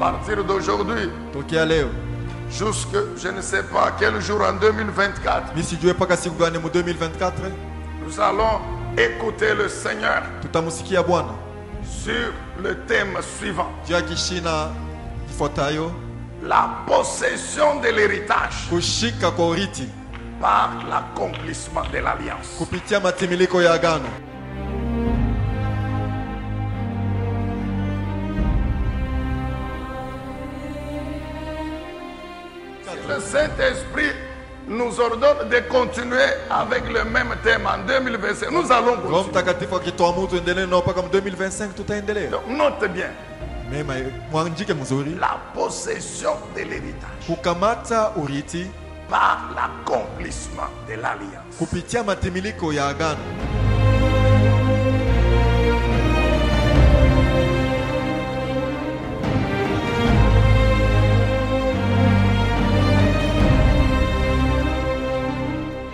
partir d'aujourd'hui, tokea leo jusque je ne sais pas quel jour en 2024, mimi sijue paka siku gani mu 2024 nous allons écouter le Seigneur tutamusikia Bwana sur le thème suivant. juu ya kishina kifuatayo, La possession de l'héritage kushika kwa urithi par l'accomplissement de l'alliance. kupitia matimiliko ya agano. Le Saint-Esprit nous ordonne de continuer avec le même thème en 2025. Nous allons Roho continuer. Mtakatifu akituamuru tuendelee nao mpaka 2025 tutaendelea. Donc, note bien, Mema mwanjike mzuri, la possession de l'héritage kukamata urithi par l'accomplissement de l'alliance. kupitia matimiliko ya agano.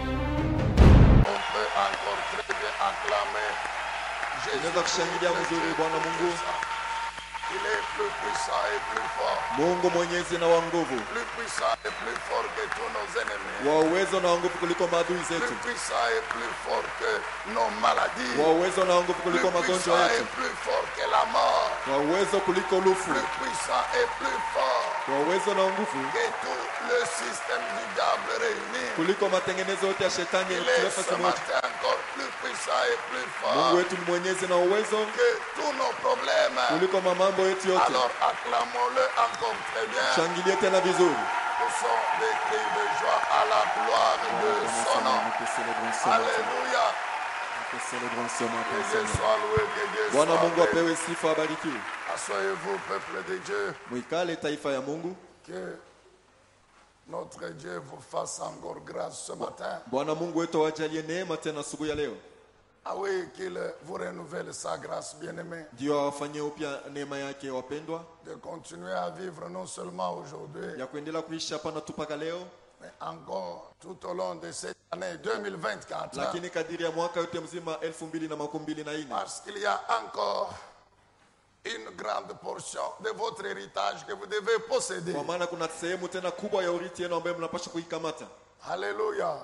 On peut encore très bien acclamer Tunaweza kushangilia mzuri Bwana Mungu. Il est plus puissant et plus fort. Mungu mwenyezi na wa nguvu, Plus puissant et plus fort que tous nos ennemis. wa uwezo na wa nguvu kuliko maadui Plus zetu, puissant et plus fort que nos maladies. wa uwezo na wa nguvu Plus kuliko magonjwa puissant et yetu, plus fort que la mort. wa uwezo kuliko lufu, Plus puissant et plus fort wa uwezo na nguvu que tout le système du diable réuni. kuliko matengenezo yote ya shetani Il est yaliyotuweka ce sehemu yote. matin encore plus puissant et plus Mungu fort wetu ni mwenyezi na uwezo que tous nos problèmes. kuliko mambo yetu yote. Alors acclamons-le encore très bien. Shangilie tena vizuri. Poussons des cris de joie à la gloire de son nom. Alléluia. Que Dieu soit loué, que Dieu Bwana soit Mungu loué. apewe sifa, abarikiwe. Asseyez-vous, peuple de Dieu. Mwikale taifa ya Mungu. Que notre Dieu vous fasse encore grâce ce matin. Bwana Mungu wetu awajalie neema tena asubuhi ya leo. Ah oui, qu'il vous renouvelle sa grâce, bien-aimé, Ndio awafanyie upya neema yake wapendwa, de continuer à vivre non seulement aujourd'hui, ya kuendelea kuishi hapana tu mpaka leo, mais encore tout au long de cette année 2024. lakini kadiri ya mwaka yote mzima 2024, Parce qu'il y a encore une grande portion de votre héritage que vous devez posséder. kwa maana kuna sehemu tena kubwa ya urithi yenu ambayo mnapaswa kuikamata. Alléluia.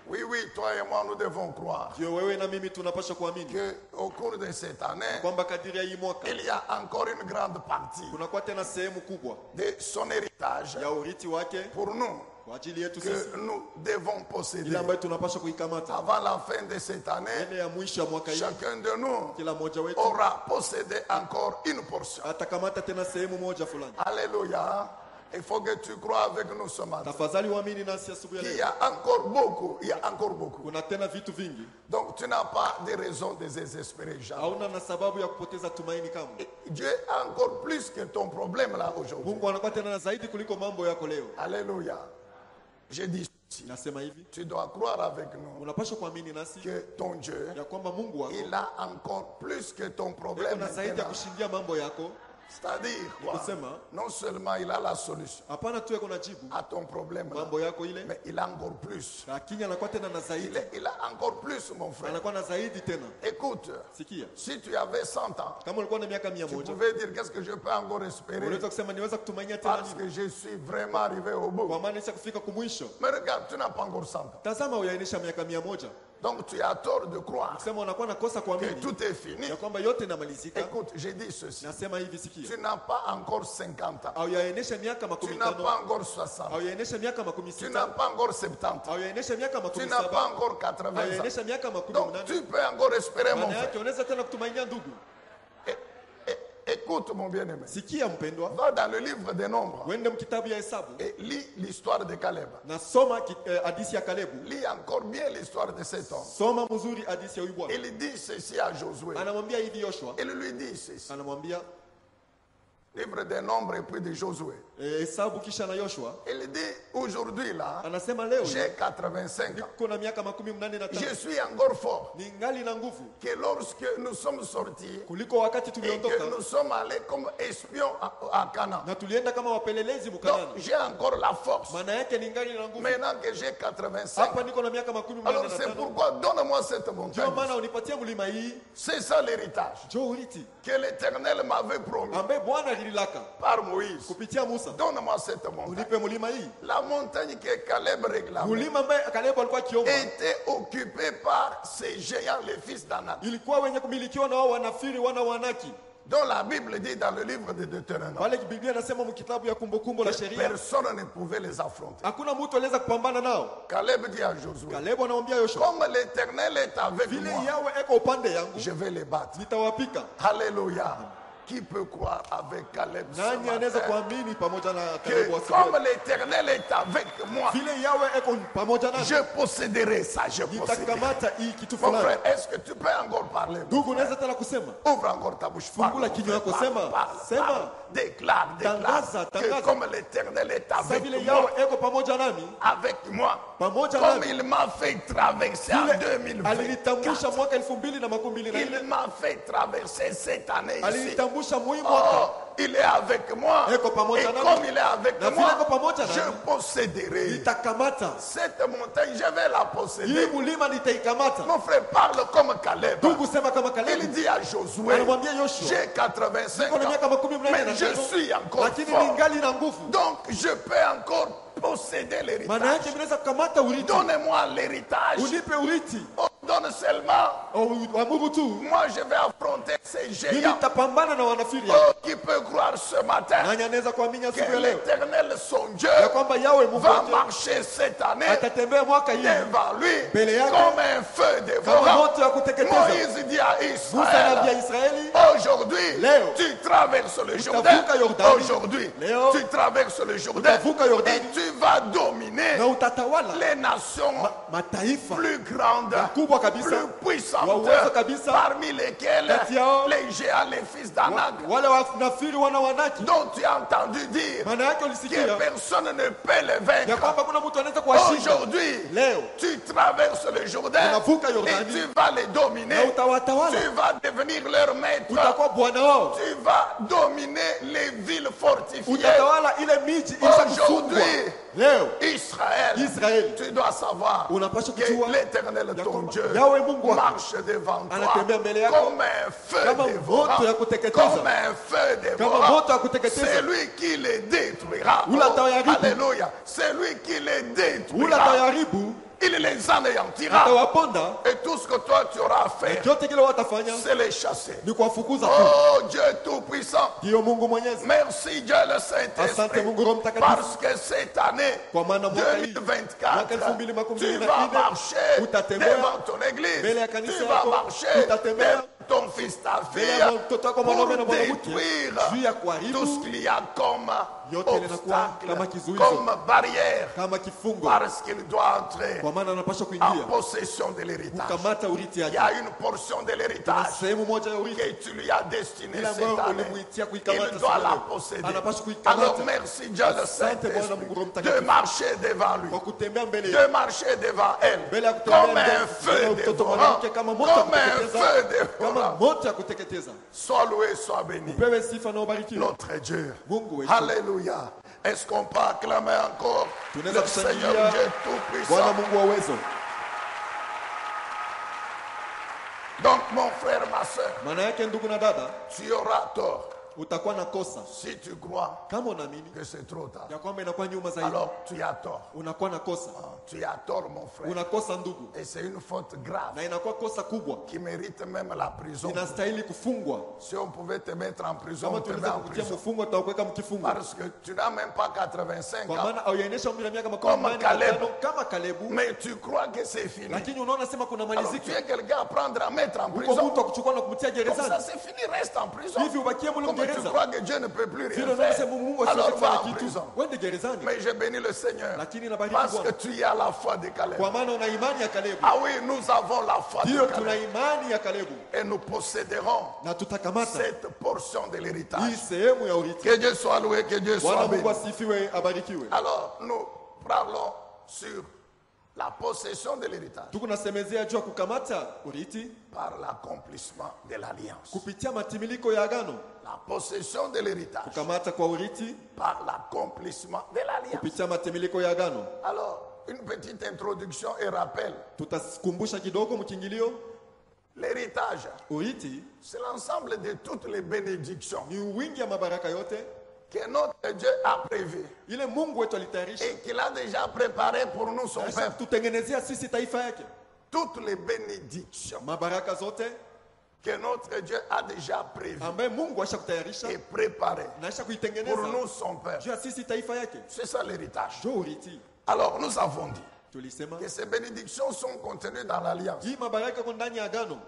Oui, oui, toi et moi, nous devons croire Ndio wewe na mimi tunapaswa kuamini qu'au cours de cette année, kwamba kadiri ya hii mwaka il y a encore une grande partie kunakuwa tena sehemu kubwa de son héritage ya urithi wake pour nous kwa ajili yetu sisi, que nous devons posséder. ile ambayo tunapaswa kuikamata. Avant la fin de cette année, Mbele ya mwisho wa mwaka hii, chacun de nous kila mmoja wetu aura possédé encore une portion. atakamata tena sehemu moja fulani. Alléluia. Il faut que tu crois avec nous ce matin. Tafadhali uamini nasi asubuhi ya Il y leo. a encore beaucoup, il y a encore beaucoup. Kuna tena vitu vingi, Donc tu n'as pas de raison de désespérer, Jean. hauna na sababu ya kupoteza tumaini kamwe. Dieu a encore plus que ton problème là aujourd'hui. Mungu anakuwa tena na zaidi kuliko mambo yako leo. Alléluia. Je dis ceci. Nasema hivi, Tu dois croire avec nous unapaswa kuamini nasi que ton Dieu, ya kwamba Mungu wako il a encore plus que ton problème. na zaidi ya maintenant. kushindia mambo yako. C'est-à-dire quoi? Kusema, Non seulement il a la solution hapana tu yako na jibu à ton problème, là, mambo yako ile, mais il a encore plus. lakini anakuwa tena na zaidi, Il a encore plus, mon frère. anakuwa na zaidi tena. Écoute, Sikia, si tu avais 100 ans, kama ulikuwa na miaka tu 100, pouvais dire qu'est-ce que je peux encore espérer unaweza kusema niweza kutumainia tena parce nini, que je suis vraiment arrivé au bout. kwa maana nisha kufika kumwisho. Mais regarde, tu n'as pas encore 100 ans. Tazama, uyainisha miaka 100, Donc tu as tort de croire kusema unakuwa nakosa que kuamini tout est fini. ya kwamba yote inamalizika. Écoute, j'ai dit ceci. Nasema hivi, sikia, Tu n'as pas encore 50 ans. au yaenesha miaka Tu 50, n'as pas encore 60. au yaenesha miaka Tu 60, n'as pas encore 70. au yaenesha miaka Tu n'as pas 70, encore au 80 ans. yaenesha miaka Donc 80. tu peux encore espérer, mon Maana frère. yake unaweza tena kutumainia ndugu. Écoute, mon bien-aimé. Sikia mpendwa, Va dans le livre des Nombres wende mkitabu ya Hesabu et lis l'histoire de Caleb. na soma hadithi ya Kalebu. Lis encore bien l'histoire de cet homme. Soma mzuri hadithi ya huyu bwana. Il dit ceci à Josué. Anamwambia hivi Yoshua, Il lui dit ceci. anamwambia Livre des Nombres et puis de Josué. Hesabu kisha na Yoshua. Il dit aujourd'hui là, Anasema leo j'ai 85 ans. niko na miaka 85, Je suis encore fort. ningali na nguvu Que lorsque nous sommes sortis kuliko wakati et que tuliondoka nous sommes allés comme espions à Canaan. na tulienda kama wapelelezi Donc Mkanani. j'ai encore la force. Maana yake ningali na nguvu. Maintenant que j'ai 85 Hapa ans. niko na miaka Alors c'est 85. pourquoi donne-moi cette Ndio montagne. maana unipatie mlima hii, C'est ça l'héritage njoo urithi que l'Éternel m'avait promis. ambaye Bwana alililaka par Moïse. kupitia Musa. Donne-moi cette montagne. Unipe mulima hii. La montagne que Caleb réclamait Mulima ambaye Kalebu alikuwa akiomba était occupée par ces géants, les fils d'Anak. ilikuwa wenye kumilikiwa na wao wanafiri wana wanaki. Dont la Bible dit dans le livre de Deutéronome Pale Biblia inasema mkitabu ya kumbukumbu la que sheria personne ne pouvait les affronter. hakuna mtu aliweza kupambana nao. Caleb dit à Josué, Kalebu anamwambia Yoshua, comme l'Éternel est avec vile moi, yawe eko upande yangu je vais les battre. nitawapika. Alléluia. Qui peut croire avec Caleb ce Nani anaweza matin kuamini pamoja na que Kalebu comme asiku? l'Éternel est avec moi, Vile yawe eko pamoja nami je posséderai ça, je posséderai. nitakamata hii kitu Mon fulani. frère, est-ce que tu peux encore parler? Ndugu, unaweza tena kusema? Ouvre encore ta bouche. Parle, Fungula mon kinywa frère, yako, sema, parle, sema. parle. Déclare, Tangaza, que tangaza. comme l'Éternel est Sasa avec vile moi, yawe eko pamoja nami, avec moi, pamoja comme nami, il m'a fait traverser en vile 2024, alinitambusha mwaka 2024, il m'a fait traverser cette année ici. alinitambusha muhimu Oh, mwaka. il est avec moi. Eko pamoja Et nami. comme il est avec Na vile moi, eko pamoja je nami, posséderai nitakamata cette montagne, je vais la hii posséder. mulima, nitaikamata. Mon frère parle comme Caleb. Ndugu, sema kama Il Kalebu. dit à Josué, Anamwambia Yoshua, j'ai 85 niko na miaka ans, 85 mais je suis encore lakini fort. ningali na nguvu. Donc je peux encore posséder Maana l'héritage. yake mimi naweza kukamata urithi. Donnez-moi l'héritage. Unipe urithi. On donne seulement. Amuru tu. Moi je vais affronter ces Mimi géants. nitapambana na wanafiri. Oh, qui peut croire ce matin Nani anaweza kuamini que siku ya leo l'Éternel, son Dieu, ya kwamba yawe Mungu va wake marcher cette année atatembea mwaka hii devant lui mbele yake comme un feu kama dévorant. moto ya kuteketeza. Moïse dit à Musa anaambia Israël, Israeli, aujourd'hui, Leo, tu traverses le Jourdain. utavuka Yordani. Aujourd'hui, Leo, tu traverses le Jourdain utavuka Yordani. et tu vas dominer na utatawala les nations mataifa plus grandes, makubwa kabisa, plus wa puissantes, uwezo kabisa, parmi lesquelles kati yao les géants, les fils d'Anak, wale wanafiri wana wanaki. dont tu as entendu dire Maana yake que ulisikia personne ne peut les ya vaincre. kwamba kuna mtu anaweza kuwashinda. Aujourd'hui, Leo tu traverses le Jourdain unavuka et Yordani tu vas les na dominer. utawatawala, Tu vas devenir leur maître. utakuwa bwana wao, Tu vas dominer les villes fortifiées. utatawala ile miji isha kufungwa. Aujourd'hui, Leo Israël, tu dois savoir unapaswa que kujua l'Éternel, ya ton kwamba Dieu, Yawe Mungu wako marche devant anatembea toi mbele yako comme un feu kama dévorant. moto ya kuteketeza. Comme un feu Kama dévorant. moto ya kuteketeza. C'est lui qui les détruira. Ule atawaharibu. Alléluia. C'est lui qui les Ule détruira. atawaharibu, Il les anéantira. atawaponda, Et tout ce que toi tu auras fait, chote kile watafanya c'est les chasser. ni kuwafukuza tu. Oh Dieu Tout-Puissant. Ndiyo Mungu Mwenyezi. Merci Dieu le Asante Saint-Esprit. Mungu Roho Mtakatifu, Parce que cette année kwa maana mwaka hii 2024, mwaka 2024, tu vas marcher utatembea devant ton église. mbele ya kanisa Tu vas yako, marcher utatembea devant ton fils, ta mbele fille, ya mtoto wako mwanaume na pour mwanamke juu ya détruire kuharibu tout ce qu'il y a comme yote linakuwa kama obstacle, kizuizo, comme barrière, kama kifungo, parce qu'il doit entrer kwa maana anapaswa en kuingia possession de l'héritage. kukamata urithi Il yake. y a une portion de Kuna l'héritage sehemu moja ya urithi que tu lui as destinée ile cette ambayo année. ulimuitia kuikamata Il doit siku la leo. posséder. Anapaswa kuikamata. Alors merci Dieu le Asante Bwana Mungu Roho Saint-Esprit Mtakatifu de marcher devant lui, kwa kutembea mbele de yake, marcher devant elle, mbele ya kutembea comme mbele un ya feu mtoto dévorant, mwanamke, kama moto ya comme un kuteketeza, feu kama dévorant. moto ya kuteketeza. Sois loué, sois béni, Pewe sifa na ubarikiwe notre Dieu. Mungu wetu. Alléluia. Est-ce qu'on peut acclamer encore Tunaweza le Seigneur kushangilia Dieu Bwana Tout-Puissant? Mungu wa uwezo. Donc mon frère, ma soeur, Maana yake ndugu na dada, tu auras tort utakuwa na kosa si tu crois kama unaamini que c'est trop tard. ya kwamba inakuwa nyuma zaidi. Alors tu as tort. Unakuwa na kosa, Tu as tort, mon frère. unakosa ndugu, Et c'est une faute grave na inakuwa kosa kubwa, qui mérite même la prison. inastahili kufungwa. Si on pouvait te mettre en prison, Kama on te met tunaweza en kukutia prison. mfungo, tutakuweka mkifungo, Parce que tu n'as même pas 85 kwa ans. maana hauyaonyesha umri wa miaka Kama 85 kama Kalebu, Mais tu crois que c'est fini. lakini unaona sema kuna Alors tu malizika es quelqu'un à prendre, à mettre en uko prison. mtu akuchukua na kumtia Comme ça, gerezani, c'est fini, reste en prison. hivi ubakie mule Comme tu mgereza, crois que Dieu ne peut plus vile rien unaona faire. sema Mungu Alors asiweze va kufanya en kitu, prison. wende gerezani. Mais je bénis le Seigneur. Lakini nabariki Parce que Bwana, tu as la foi de Caleb. kwa maana una imani ya Kalebu. Ah oui, nous avons la foi de Ndiyo, tuna Caleb. imani ya Kalebu Et nous posséderons na tutakamata cette portion de hii l'héritage. sehemu ya urithi. Que Dieu soit loué, que Dieu soit Bwana béni. Mungu asifiwe, abarikiwe. Alors, nous parlons sur la possession de l'héritage Tuko nasemezea juu ya kukamata urithi par l'accomplissement de l'alliance. kupitia matimiliko ya agano, La possession de l'héritage kukamata kwa urithi par l'accomplissement de l'alliance. kupitia matimiliko ya agano. Alors, une petite introduction et rappel. Tutakumbusha kidogo mkingilio. L'héritage, Urithi c'est l'ensemble de toutes les bénédictions ni wingi ya mabaraka yote que notre Dieu a prévues ile Mungu wetu alitayarisha et qu'il a déjà préparé pour nous, son peuple. tutengenezea sisi taifa yake. Toutes les bénédictions Mabaraka zote que notre Dieu a déjà prévues ambaye Mungu ashakutayarisha et préparées na pour kuitengeneza nous, son peuple. juu ya sisi taifa yake. C'est ça l'héritage. Jo urithi Alors, nous avons dit tulisema que ces bénédictions sont contenues dans l'Alliance hii mabaraka iko ndani ya agano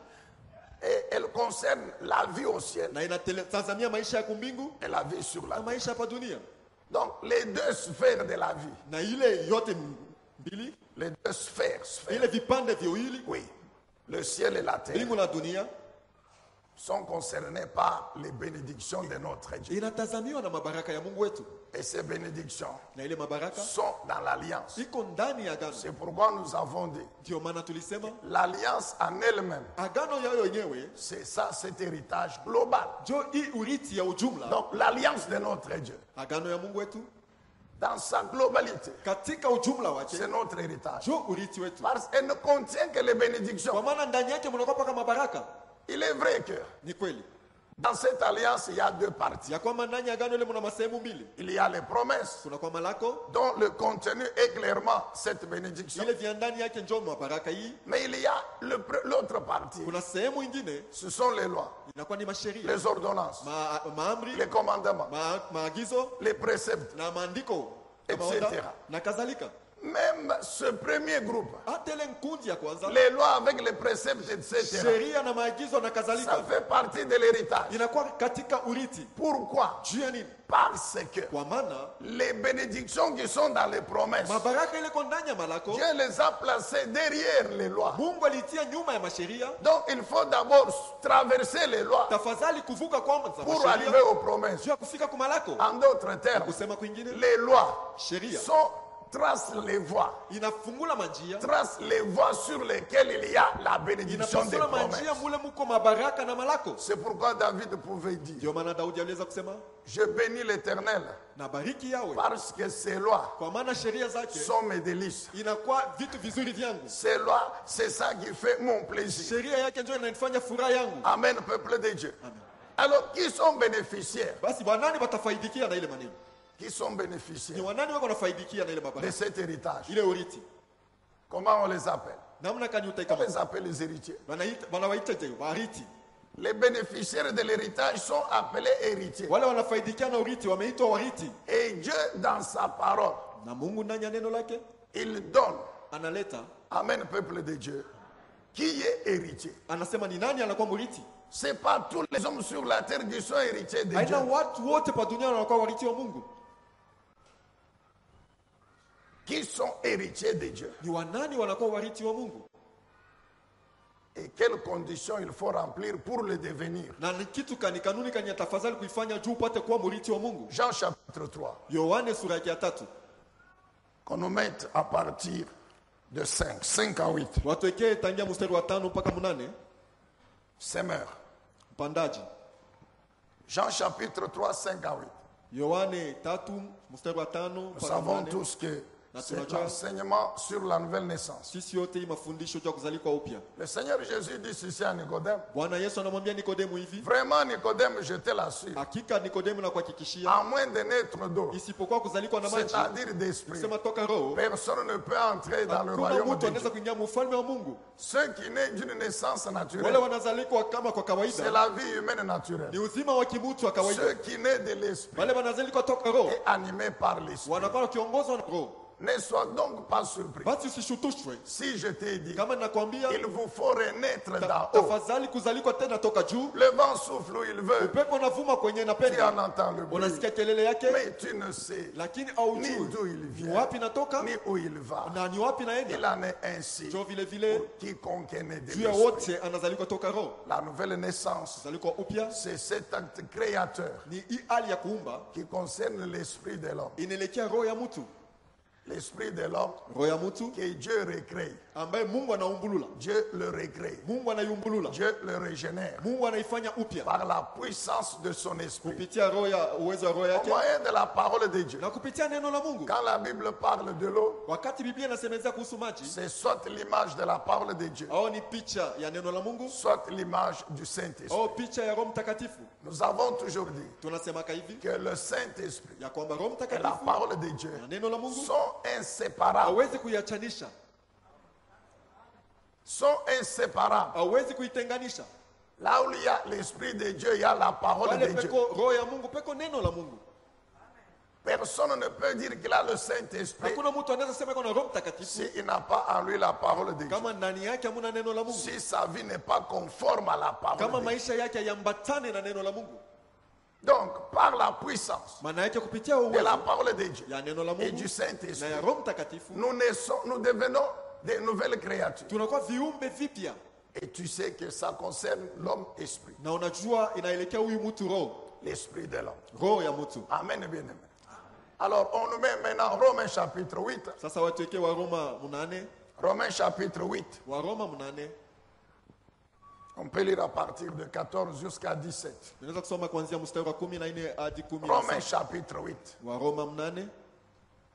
et elles concernent la vie au ciel na inatazamia maisha ya kumbingu et la vie sur la na terre. maisha hapa dunia, Donc, les deux sphères de la vie, na ile yote mbili, les deux sphères, ile vipande viwili, oui, le ciel et la terre, mbingu na dunia, sont concernés par les bénédictions de notre Dieu. inatazamiwa na mabaraka ya Mungu wetu, Et ces bénédictions na ile mabaraka sont dans l'Alliance. iko ndani ya agano. C'est pourquoi nous avons dit, Ndio maana tulisema l'Alliance en elle-même, agano yayo yenyewe c'est ça, cet héritage global. jo hii urithi ya ujumla. Donc, l'Alliance de notre Dieu, Agano ya Mungu wetu dans sa globalité, katika ujumla wake c'est notre héritage. jo urithi wetu, Parce qu'elle ne contient que les kwa bénédictions. maana ndani yake mnakuwa paka mabaraka. Il est vrai que Ni kweli dans cette alliance, il y a deux parties. ya kwamba ndani ya agano ile mna masehemu mbili, Il y a les promesses, kuna kwa malako dont le contenu est clairement cette bénédiction. ile vya ndani yake njo mabaraka hii. Mais il y a l'autre partie, Kuna sehemu ingine ce sont les lois, inakuwa ni masheria, les ordonnances, maamri, les commandements, maagizo les préceptes, na maandiko na Etc. maoda na kadhalika. même ce premier groupe, Hata ile nkundi ya kwanza, les lois avec les préceptes, etc. sheria na maagizo na Ça kadhalika, fait partie de l'héritage. inakuwa katika urithi. Pourquoi? Juu ya nini? Parce que Kwa maana les bénédictions qui sont dans les promesses, mabaraka ile iko ndani ya malako, Dieu les a placées derrière les lois. Mungu alitia nyuma ya masheria. Donc il faut d'abord traverser les lois Tafadhali kuvuka kwanza pour arriver masheria aux promesses. juu ya kufika kwa malako. En d'autres termes, Kusema kwingine, les lois sheria tracent les voies. inafungula manjia, Trace les voies sur lesquelles il y a la bénédiction des inapasula promesses. manjia mule muko mabaraka na malako. C'est pourquoi David pouvait dire, Ndio maana Daudi aliweza kusema je bénis l'Éternel na bariki yawe, parce que ses lois kwa maana sheria zake sont mes délices. inakuwa vitu vizuri vyangu. Ces lois, c'est ça qui fait mon plaisir. Sheria yake ndio inanifanya furaha yangu. Amen, peuple de Dieu. Amen. Alors, qui sont bénéficiaires? Basi wanani watafaidikia na ile maneno? Qui sont Ni bénéficiaires wanani wako wanafaidikia na ile de mabaraka? cet héritage? Ile urithi. Comment on les appelle? Namna gani On utaikama? les appelle les héritiers. Wanawaita je warithi. Les bénéficiaires de l'héritage sont appelés héritiers. Wale wanafaidikia na urithi wameitwa warithi. Et Dieu, dans sa parole, Na Mungu ndani ya neno lake il donne, analeta, amen, peuple de Dieu, qui est héritier. anasema ni nani anakuwa mrithi. C'est pas tous les hommes sur la terre qui sont héritiers de Dieu. Haina watu wote pa dunia wanakuwa warithi wa Mungu. Qui sont héritiers de Dieu. Ni wanani wanakuwa warithi wa Mungu? Et quelles conditions il faut remplir pour le devenir. Na ni kitu kani kanuni kani tafadhali kuifanya juu upate kuwa mrithi wa Mungu. Jean chapitre 3. Yohane sura ya 3. Qu'on nous mette à partir de 5 à 8. Watuwekee tangia mstari wa 5 mpaka 8. Semeur. Mpandaji. Jean chapitre 3, 5 à 8. Yohane 3 mstari wa 5 Nous mpaka savons 8. tous que Na c'est tunajua l'enseignement sur la nouvelle naissance. sisi yote hii mafundisho ya kuzaliwa upya. Le Seigneur Jésus dit ceci à Nicodème. Bwana Yesu anamwambia Nikodemu hivi, Vraiment, Nicodème, je te l'assure. hakika Nikodemu na kuhakikishia, À moins de naître d'eau, isipokuwa kuzaliwa na maji, c'est-à-dire d'esprit, sema toka roho, personne ne peut entrer dans le hakuna royaume mtu de anaweza Dieu. kuingia mfalme wa Mungu. Ceux qui naissent d'une naissance Wale naturelle, wanazaliwa kama kwa c'est kawaida la vie humaine ni naturelle. uzima wa kimutu wa kawaida. Ceux qui naissent de l'esprit Wale wanazaliwa toka roho et animés par l'esprit. wanakuwa wakiongozwa na roho. Ne sois donc pas surpris. Basi usishutushwe Si je t'ai dit, kama ninakwambia il vous faut renaître d'en haut. tafadhali kuzaliwa tena toka juu. Le vent souffle où il veut. Upepo unavuma kwenye Tu en napenda, entends le bruit. unasikia kelele yake, Mais tu ne sais lakini ni haujui d'où il ni vient, wapi natoka ni où il va. na ni wapi Il naenda. en est ainsi Jo vile vile pour quiconque est né de juu ya l'esprit. wote anazaliwa toka roho. La nouvelle naissance, Kuzaliwa upya c'est cet acte créateur ni hii hali ya kuumba qui concerne l'esprit de l'homme. inaelekea roho ya mtu, L'esprit de l'homme roho ya mtu que Dieu recrée ambaye Mungu anaumbulula, Dieu le recrée, Mungu anaiumbulula, Dieu le régénère Mungu anaifanya upya par la puissance de son esprit, kupitia roho ya uwezo wa roho au yake moyen de la parole de Dieu. na kupitia neno la Mungu. Quand la Bible parle de l'eau, Wakati Biblia inasemezea kuhusu maji, c'est soit l'image de la parole de Dieu, au ni picha ya neno la Mungu soit l'image du Saint-Esprit. au picha ya Roho Mtakatifu. Nous avons toujours dit Tunasemaka hivi que le Saint-Esprit ya kwamba Roho et la Mtakatifu parole de Dieu na neno la Mungu sont inséparables. hawezi kuiachanisha, Sont inséparables. hawezi kuitenganisha. Là où il y a l'Esprit de Dieu, il y a la parole Pale de Dieu. peko roho ya Mungu, peko neno la Mungu. Personne ne peut dire qu'il a le Saint-Esprit Hakuna mtu anaweza sema kuna Roho Mtakatifu s'il n'a pas en lui la parole de Dieu. kama ndani yake hamuna neno la Mungu, Si sa vie n'est pas conforme à la parole kama de Dieu. maisha yake hayambatane na neno la Mungu. Donc, par la puissance Maana yake kupitia de la uwezo parole de Dieu ya neno la et Mungu du na Saint-Esprit, ya Roho Mtakatifu nous devenons des nouvelles créatures. tunakuwa viumbe vipya, Et tu sais que ça concerne l'homme-esprit, na unajua inaelekea huyu mtu roho, l'esprit de l'homme. roho ya mtu. Amen, bien-aimé. Alors, on nous met maintenant Romains chapitre 8. Sasa watuwekee Waroma 8, Romains chapitre 8. Waroma 8. On peut lire à partir de 14 jusqu'à 17. Tunaweza kusoma kuanzia mstari wa 14 hadi Romains 17. chapitre 8. Waroma 8.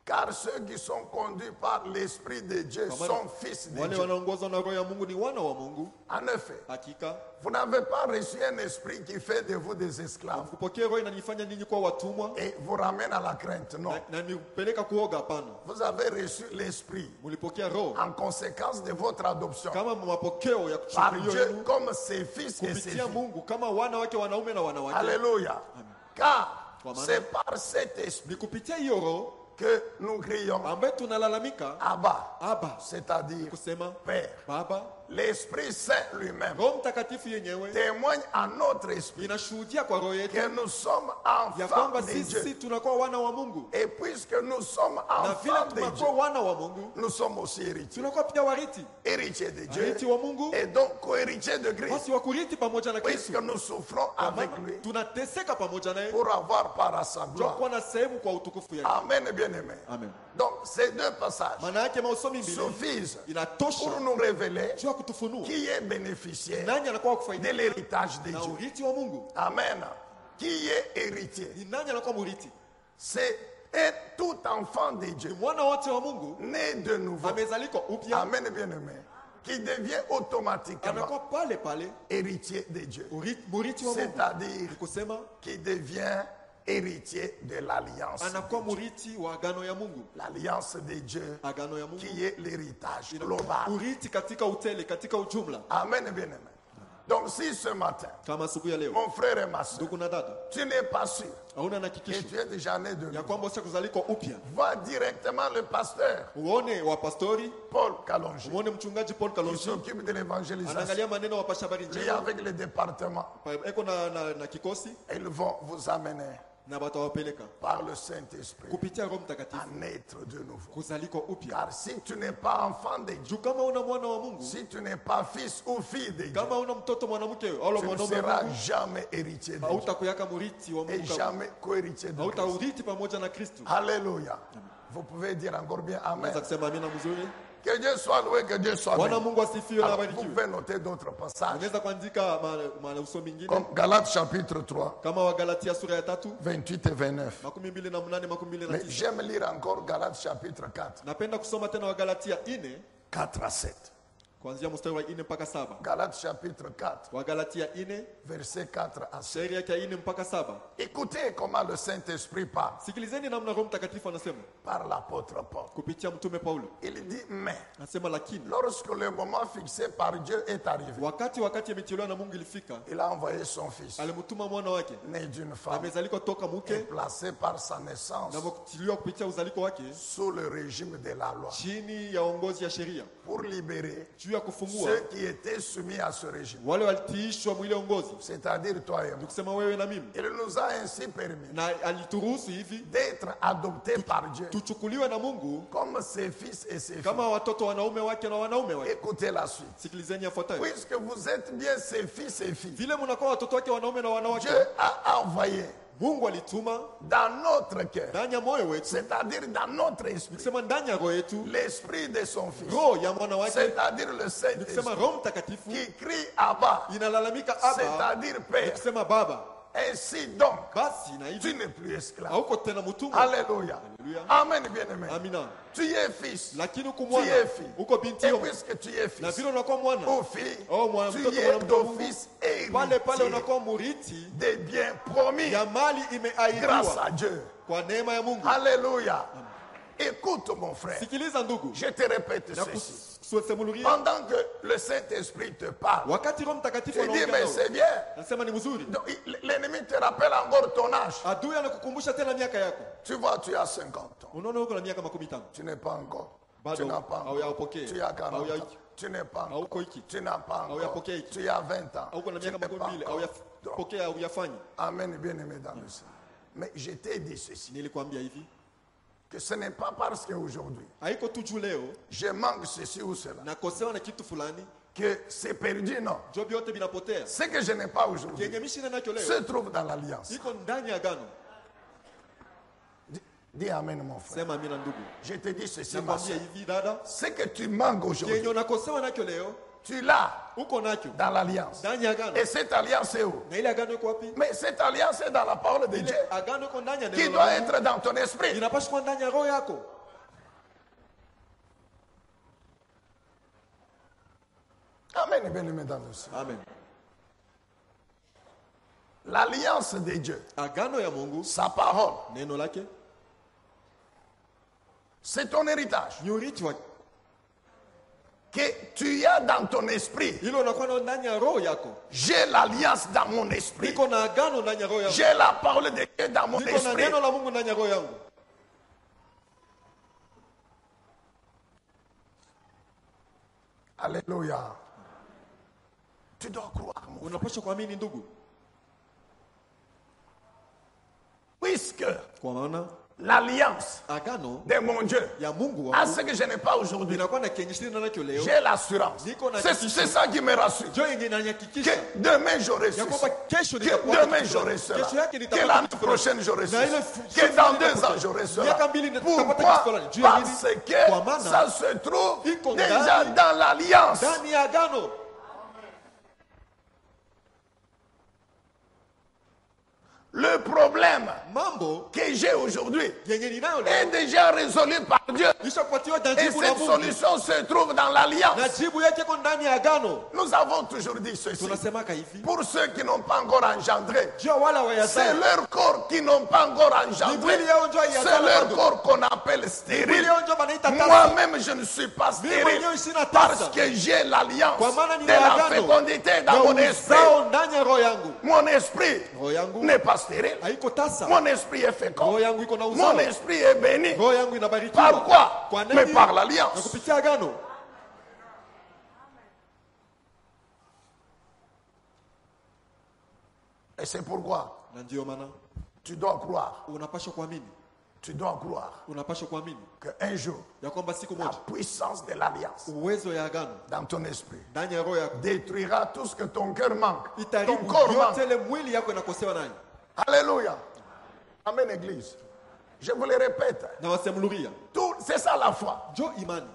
Car ceux qui sont conduits par l'Esprit de Dieu Kwa maana sont fils de wale Dieu. wanaongozwa na roho ya Mungu ni wana wa Mungu. En effet, Hakika vous n'avez pas reçu un esprit qui fait de vous des esclaves kupokea roho inanifanya ninyi kuwa watumwa et vous ramène à la crainte. Non. na nipeleka kuoga. Hapana, Vous avez reçu l'Esprit mulipokea roho en conséquence de votre adoption kama mapokeo ya par kuchukuliwa Dieu yenu comme ses fils et ses kupitia filles. Mungu kama wana wake wanaume na wanawake. Alléluia. Car Kwa maana- c'est par cet esprit Ni kupitia hiyo roho que nous crions ambaye tunalalamika Abba, Aba, c'est-à-dire kusema Père. Baba. L'Esprit Saint lui-même Roho Mtakatifu yenyewe témoigne à notre esprit inashuhudia kwa roho yetu que nous sommes ya enfants kwamba de sisi Dieu. tunakuwa wana wa Mungu, Et puisque nous sommes na vile enfants de Dieu, tunakuwa wana wa Mungu nous sommes aussi héritiers. tunakuwa pia wariti, Héritiers de Dieu wariti wa Mungu, et donc co-héritiers de Christ. basi wa kurithi pamoja na Kristo, Puisque nous souffrons Kwa avec maana lui tunateseka pamoja naye pour avoir part à sa ndio gloire. kuwa na sehemu kwa utukufu yake. Amen, bien-aimé. Amen. Donc, ces deux passages Maana yake mausomi mbili suffisent inatosha pour nous révéler juu ya kutufunua qui est bénéficiaire nani anakuwa de kufaidika l'héritage de na Dieu. urithi wa Mungu, Amen. Qui est héritier? ni nani anakuwa murithi. C'est tout enfant de Dieu, Ni mwana wote wa Mungu né de nouveau. amezalikwa upya, Amen, bien-aimé. Qui devient automatiquement anakuwa pale pale héritier de Dieu. murithi wa Mungu, C'est-à-dire ni kusema qui devient héritier de l'alliance. anakuwa murithi wa agano ya Mungu, L'alliance de Dieu agano ya Mungu qui est l'héritage inakuwa global. urithi katika utele, katika ujumla. Amen, bien-aimé. Donc si ce matin, Kama asubuhi ya leo, mon frère et ma soeur, ndugu na dada, tu n'es pas sûr hauna na que hakikisho tu es déjà né de ya nouveau, kwamba usha kuzalikwa upya, va directement le pasteur uone wapastori, Paul Kalonji, uone mchungaji Paul qui Kalonji s'occupe de l'évangélisation. anaangalia maneno wapasha habari Lui njema, avec le département, eko na kikosi ils vont vous amener na watawapeleka par le Saint-Esprit kupitia Roho Mtakatifu à naître de nouveau. kuzalikwa upya. Car si tu n'es pas enfant de Dieu, Juu kama una mwana wa Mungu, si tu n'es pas fils ou fille de Dieu, kama una mtoto mwanamke au tu ne mwanaume wa seras Mungu, jamais héritier de Dieu hautakuyaka murithi wa et Mungu, kama jamais co-héritier de Christ. hautaurithi pamoja na Kristo. Alléluia. Vous pouvez dire encore bien Amen. Naweza kusema amina mzuri. Que Dieu soit loué, que Dieu soit Bwana béni. Mungu asifiwe na Alors, vous abarikiwe. pouvez noter d'autres passages, Unaweza kuandika mauso mingine comme Galates chapitre 3, kama Wagalatia sura ya 3 28 et 29. 28 Mais 29. j'aime lire encore Galates chapitre 4, Napenda kusoma tena Wagalatia 4 4 à 7. kuanzia mstari wa 4 mpaka 7. Galates chapitre 4, Wagalatia 4 verset 4 à 7. shairi yake ya 4 mpaka 7. Écoutez comment le Saint-Esprit parle Sikilizeni namna Roho Mtakatifu anasema par l'apôtre Paul. kupitia mtume Paulo. Il dit, mais Anasema lakini lorsque le moment fixé par Dieu est arrivé, wakati ameteuliwa na Mungu ilifika, il a envoyé son fils, alimtuma mwana wake né d'une femme, amezalikwa toka et mke placé par sa naissance na kutiliwa kupitia uzaliko wake sous le régime de la loi, chini ya uongozi ya sheria, pour libérer juu ya kufungua ceux qui étaient soumis à ce régime, wale walitiishwa mwile ongozi, c'est-à-dire toi et moi. kusema wewe na mimi, Il nous a ainsi permis na alituruhusu hivi d'être adoptés par Dieu tuchukuliwe na Mungu comme ses fils et ses filles. kama watoto wanaume wake na wanaume wake. Écoutez la suite. Sikilizeni yafuatayo. Puisque vous êtes bien ses fils et filles, Vile mnakuwa watoto wake wanaume na wanawake, Dieu a envoyé Mungu alituma dans notre cœur, ndani ya moyo wetu, c'est-à-dire dans notre esprit, nikisema ndani ya roho yetu, l'esprit de son Fils, roho ya mwana wake, c'est-à-dire le nikisema Saint-Esprit, Roho Mtakatifu qui crie Abba, inalalamika Aba, c'est-à-dire Père. nikisema Baba. Ainsi donc, Basi na tu hivi n'es plus esclave. hauko tena mtumwa. Alléluia. Alléluia. Amen, bien-aimé. Amina. Tu es fils. Lakini uko Tu mwana, es fille. uko binti Et yo. puisque tu es Na fils vile unakuwa mwana, ou fille, oh mwana tu mtoto es mwana mtoto Mungu, d'office pale pale héritier unakuwa murithi des biens promis ya mali grâce imeahidiwa à Dieu. kwa neema ya Mungu. Alléluia. Écoute mon frère, Sikiliza ndugu, je te répète na ceci. kusimulia Pendant que le Saint-Esprit te parle, wakati Roho Mtakatifu tu dis anaongea mais nawe, c'est bien. nasema ni mzuri. Donc, l'ennemi te rappelle encore ton âge. Adui anakukumbusha tena miaka yako. Tu vois, tu as 50 ans. Unaona uko na miaka 50. Tu n'es pas encore. Bado, Tu n'as pas encore. hauyapokea. Tu as 40 ans. Hauyaiki. Tu n'es pas encore. Hauko hiki. Tu n'as pas encore. Hauyapokea hiki. Tu as 20 ans. Hauko na Tu miaka n'es pas 20, encore. Donc, hauyapokea hauyafanyi. Amen, bien-aimé dans le Seigneur. Mais je t'ai dit ceci, Nilikwambia hivi, que ce n'est pas parce qu'aujourd'hui, haiko tu juu leo je manque ceci ou cela, nakosewa na kitu fulani, que c'est perdu, non. job yote vinapotea. Ce que je n'ai pas aujourd'hui Kenye mishina nacho leo se trouve dans l'alliance. iko ndani ya agano. Dis Amen, mon frère. Sema amina ndugu. Je te dis ceci, ma Nakwambia soeur. hivi dada, Ce que tu manques aujourd'hui, kenye unakosewa nacho leo tu l'as uko nacho dans l'alliance. ndani ya agano. Et cette alliance est où? Na ile agano iko wapi? Mais cette alliance est dans la parole de Dieu, Ile agano iko ndani ya qui neno doit la Mungu. être dans ton esprit. Inapaswa kuwa ndani ya roho yako. Amen, bien-aimé dans le Seigneur. Amen. L'alliance de Dieu, Agano ya Mungu, sa parole, neno lake c'est ton héritage ni urithi wa que tu as dans ton esprit. ile unakuwa nao ndani ya roho yako. J'ai l'alliance dans mon esprit. Niko na agano ndani ya roho yangu. J'ai la parole de Dieu dans mon Niko na esprit. neno la Mungu ndani ya roho yangu. Alléluia. Tu dois croire, mon frère. Unapaswa kuamini ndugu, Puisque kwa maana l'alliance agano de mon Dieu ya Mungu a wangu ce que je n'ai pas aujourd'hui, inakuwa na kenye shida nacho leo. j'ai l'assurance. Niko na C'est hakikisho. ça qui me rassure. Jo yenye Que inanihakikisha demain j'aurai ya ceci. kwamba kesho Que nitakuwa demain kitu j'aurai fulani. cela. Kesho yake Que nitapata l'année kitu fulani. prochaine j'aurai Na ile ceci. Que dans 2 ans j'aurai cela. miaka mbili nitapata Pourquoi? kitu fulani. Juu ya nini? Parce Kwa que maana ça se trouve iko déjà ndani- dans l'alliance. ndani ya agano. Le problème Mambo que j'ai aujourd'hui yenye ninayo est leo déjà résolu par Dieu. ishapatiwa na Et jibu la cette Mungu. solution se trouve dans Na l'alliance. jibu yake iko ndani ya agano. Nous avons toujours dit ceci. Tunasemaka hivi, Pour ceux qui n'ont pas encore engendré, juu ya wala c'est wayazaa leur corps qui n'ont pas encore ni engendré. mwili yao ndio C'est haiyazaa leur bado. corps qu'on appelle Mwili stérile. yao ndio wanaita tasa. Moi-même, je ne suis pas Mimi stérile mwenyewe sina parce tasa. que j'ai l'alliance Kwa maana de nina la agano fécondité na dans mon esprit. uzao ndani ya roho yangu. Mon esprit Roho yangu n'est pas stérile. haiko tasa. Mon esprit est fécond. Roho yangu iko na Mon uzao. esprit est béni. Roho yangu inabarikiwa. Par quoi? Kwa Mais nini? par Na l'alliance. kupitia agano. Et c'est pourquoi Na ndio maana tu dois croire. unapaswa kuamini. Tu dois croire Unapaswa kuamini qu'un jour, ya kwamba siku la moja puissance de l'alliance uwezo ya agano dans ton esprit ndani ya roho yako détruira tout ce que ton cœur manque. Ton itaribu corps manque. yote ile mwili yako inakosewa nayo. Alléluia. Amen, Église. Je vous le répète. Na wasemluria C'est ça la foi. ndio imani,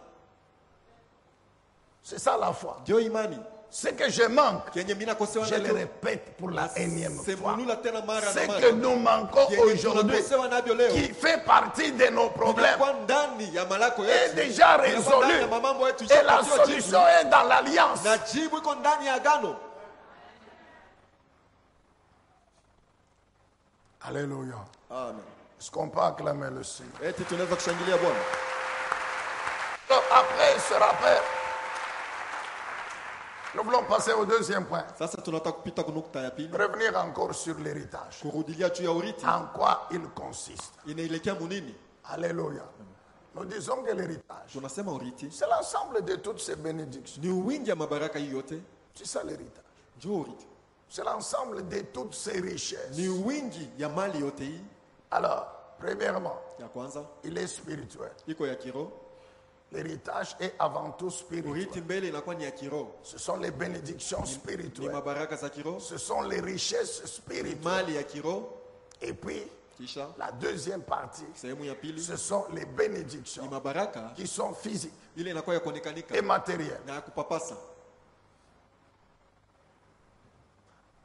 C'est ça la foi. ndio imani Ce que je manque, kenye mimi nakosewa je le nacho. répète pour la énième fois. Semulula tena mara Ce na que mara nous manquons kenye aujourd'hui, tunakosewa navyo leo qui fait partie de nos problèmes, inakuwa ndani ya malako est yetu, déjà inakuwa ndani résolu. ya mamambo yetu, Et la ishapatiwa solution jibu. est dans l'alliance. Na jibu iko ndani ya agano. Alléluia. Amen. Est-ce qu'on peut acclamer le Seigneur? Eti tunaweza kushangilia Bwana. Donc, après ce rappel, nous voulons passer au deuxième point. Sasa tunataka kupita kunukta ya pili, Revenir encore sur l'héritage. kurudilia juu ya urithi En quoi il consiste? inaelekea munini. Alléluia. Nous disons que l'héritage, Tunasema urithi c'est l'ensemble de toutes ces bénédictions. ni wingi ya mabaraka hii yote, C'est ça l'héritage. ndio urithi. C'est l'ensemble de toutes ces richesses. Ni wingi ya mali yote hii. Alors, premièrement, Ya kwanza il est spirituel. iko ya kiroho. L'héritage est avant tout spirituel. Urithi mbele inakuwa ni ya kiroho, Ce sont les bénédictions ni spirituelles. mabaraka za kiroho, Ce sont les richesses spirituelles. mali ya kiroho. Et puis, Kisha la deuxième partie, sehemu ya pili ce sont les bénédictions ni mabaraka qui sont physiques ile inakuwa ya kuonekanika et matérielles. na ya kupapasa.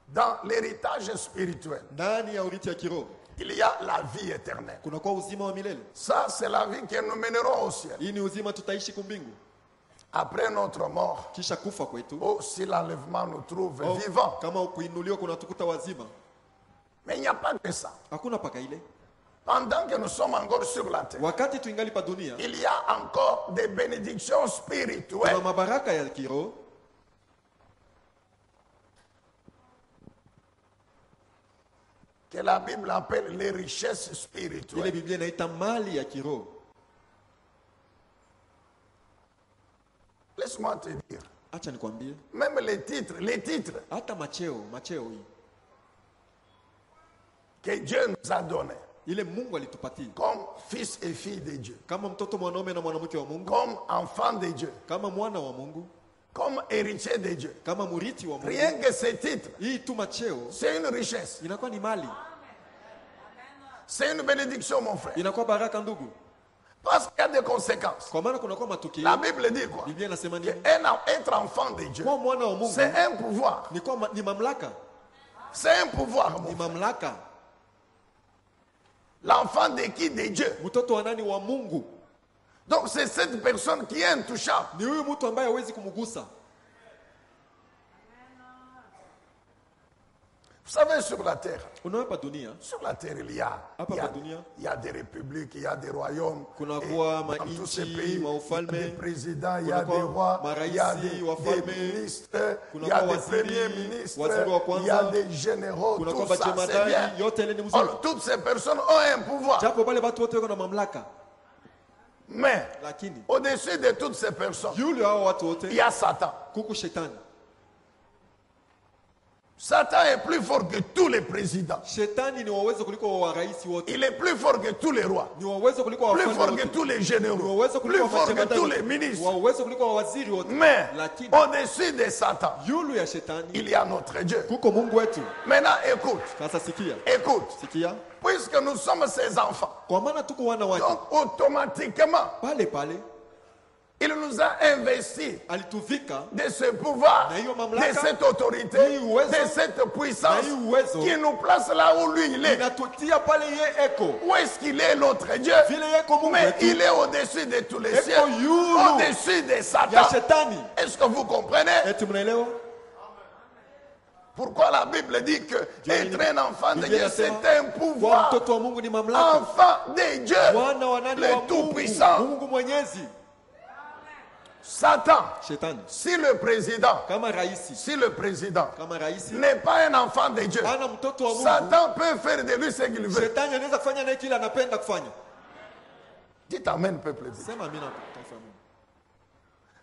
Dans l'héritage spirituel, Ndani ya urithi ya kiroho il y a la vie éternelle. kunakuwa uzima wa milele. Ça, c'est la vie que nous mènerons au ciel. Hii ni uzima tutaishi kumbingu Après notre mort, kisha kufa kwetu. oh, si l'enlèvement nous trouve Oh, vivants. kama kuinuliwa kunatukuta wazima. Mais il n'y a pas que ça. Hakuna paka ile. Pendant que nous sommes encore sur la terre, Wakati tuingali pa dunia il y a encore des bénédictions kuna spirituelles mabaraka ya kiroho que la Bible appelle les richesses ile spirituelles. Biblia inaita mali ya kiroho. Laisse-moi te dire, Acha nikwambie, même les titres hata macheo hii que Dieu nous a donnés, ile Mungu alitupatia comme fils et fille de Dieu, kama mtoto mwanaume na mwanamke wa Mungu, comme enfant de Dieu, kama mwana wa Mungu, comme héritier de Dieu. kama murithi wa Mungu. Rien que ces titres, Hii tu macheo c'est une richesse. inakuwa ni mali, C'est une bénédiction, mon frère. inakuwa baraka ndugu, Parce qu'il y a des conséquences. kwa maana kunakuwa matukio. La Bible dit quoi? Biblia inasema Que nini? être enfant de Dieu, Kwa mwana wa Mungu c'est un pouvoir. ni mamlaka, C'est un pouvoir, mon ni frère. mamlaka. L'enfant de qui? De Dieu. Mtoto wa nani? Wa Mungu. Donc c'est cette personne qui est intouchable. Ni huyu mtu ambaye hawezi kumgusa. Vous savez, sur la terre, Unaona pa dunia sur la terre, il y a des républiques, il y a des royaumes. kunakuwa Dans tous ces mainchi, pays, il y a maufalme, des présidents, il y a kunakuwa des rois, il y a maraisi, des wafalme, ministres, il y kunakuwa a des waziri, premiers ministres, waziri wa kwanza, il y a des généraux, kunakuwa tout ça, c'est majemadari, bien. yote ile ni mzuri. Alors, toutes ces personnes ont un pouvoir. Japo pale watu wote wako na mamlaka, Mais, lakini au-dessus de toutes ces personnes, yule hao watu il wote y a Satan. kuku shetani. Satan est plus fort que tous les présidents. Shetani ni wawezo kuliko wa rais wote, Il est plus fort que tous les rois. ni wawezo kuliko wa Plus wafalme fort que wote, tous les ni généraux. wawezo Plus kuliko wa fort que majemadari tous les wote, ministres. wawezo kuliko wa waziri wote. Mais, Lakini au-dessus de Satan, yulu ya shetani il y a notre Dieu. kuko Mungu wetu. Maintenant, écoute. Sasa sikia, Écoute. Puisque nous sommes ses enfants, kwa maana tuko wana wake, donc automatiquement, pale il nous a investi alituvika de ce pouvoir, na hiyo de mamlaka, cette autorité, hii uwezo, de cette puissance na hii uwezo qui nous place là où lui il est. inatutia pale ye eko Où est-ce qu'il est, notre Dieu? vile yeko Mungu Mais wetu il est au-dessus de tous les eko cieux, yulu au-dessus de ya Satan. shetani. Est-ce que vous comprenez? Eti mnaelewa Pourquoi la Bible dit que être un enfant de Dieu, c'est un kwa pouvoir. mtoto wa Mungu ni mamlaka, Enfant de Dieu, wana wa nani? le Wa Mungu, Tout-Puissant. Mungu mwenyezi. Satan, Shetani si le président kama raisi, kama raisi n'est pas un enfant de Dieu, ana mtoto wa Mungu, Satan peut faire de lui ce qu'il veut. shetani anaweza kufanya naye kile anapenda kufanya. Dites amen, peuple de Dieu. Sema amina taifa la Mungu.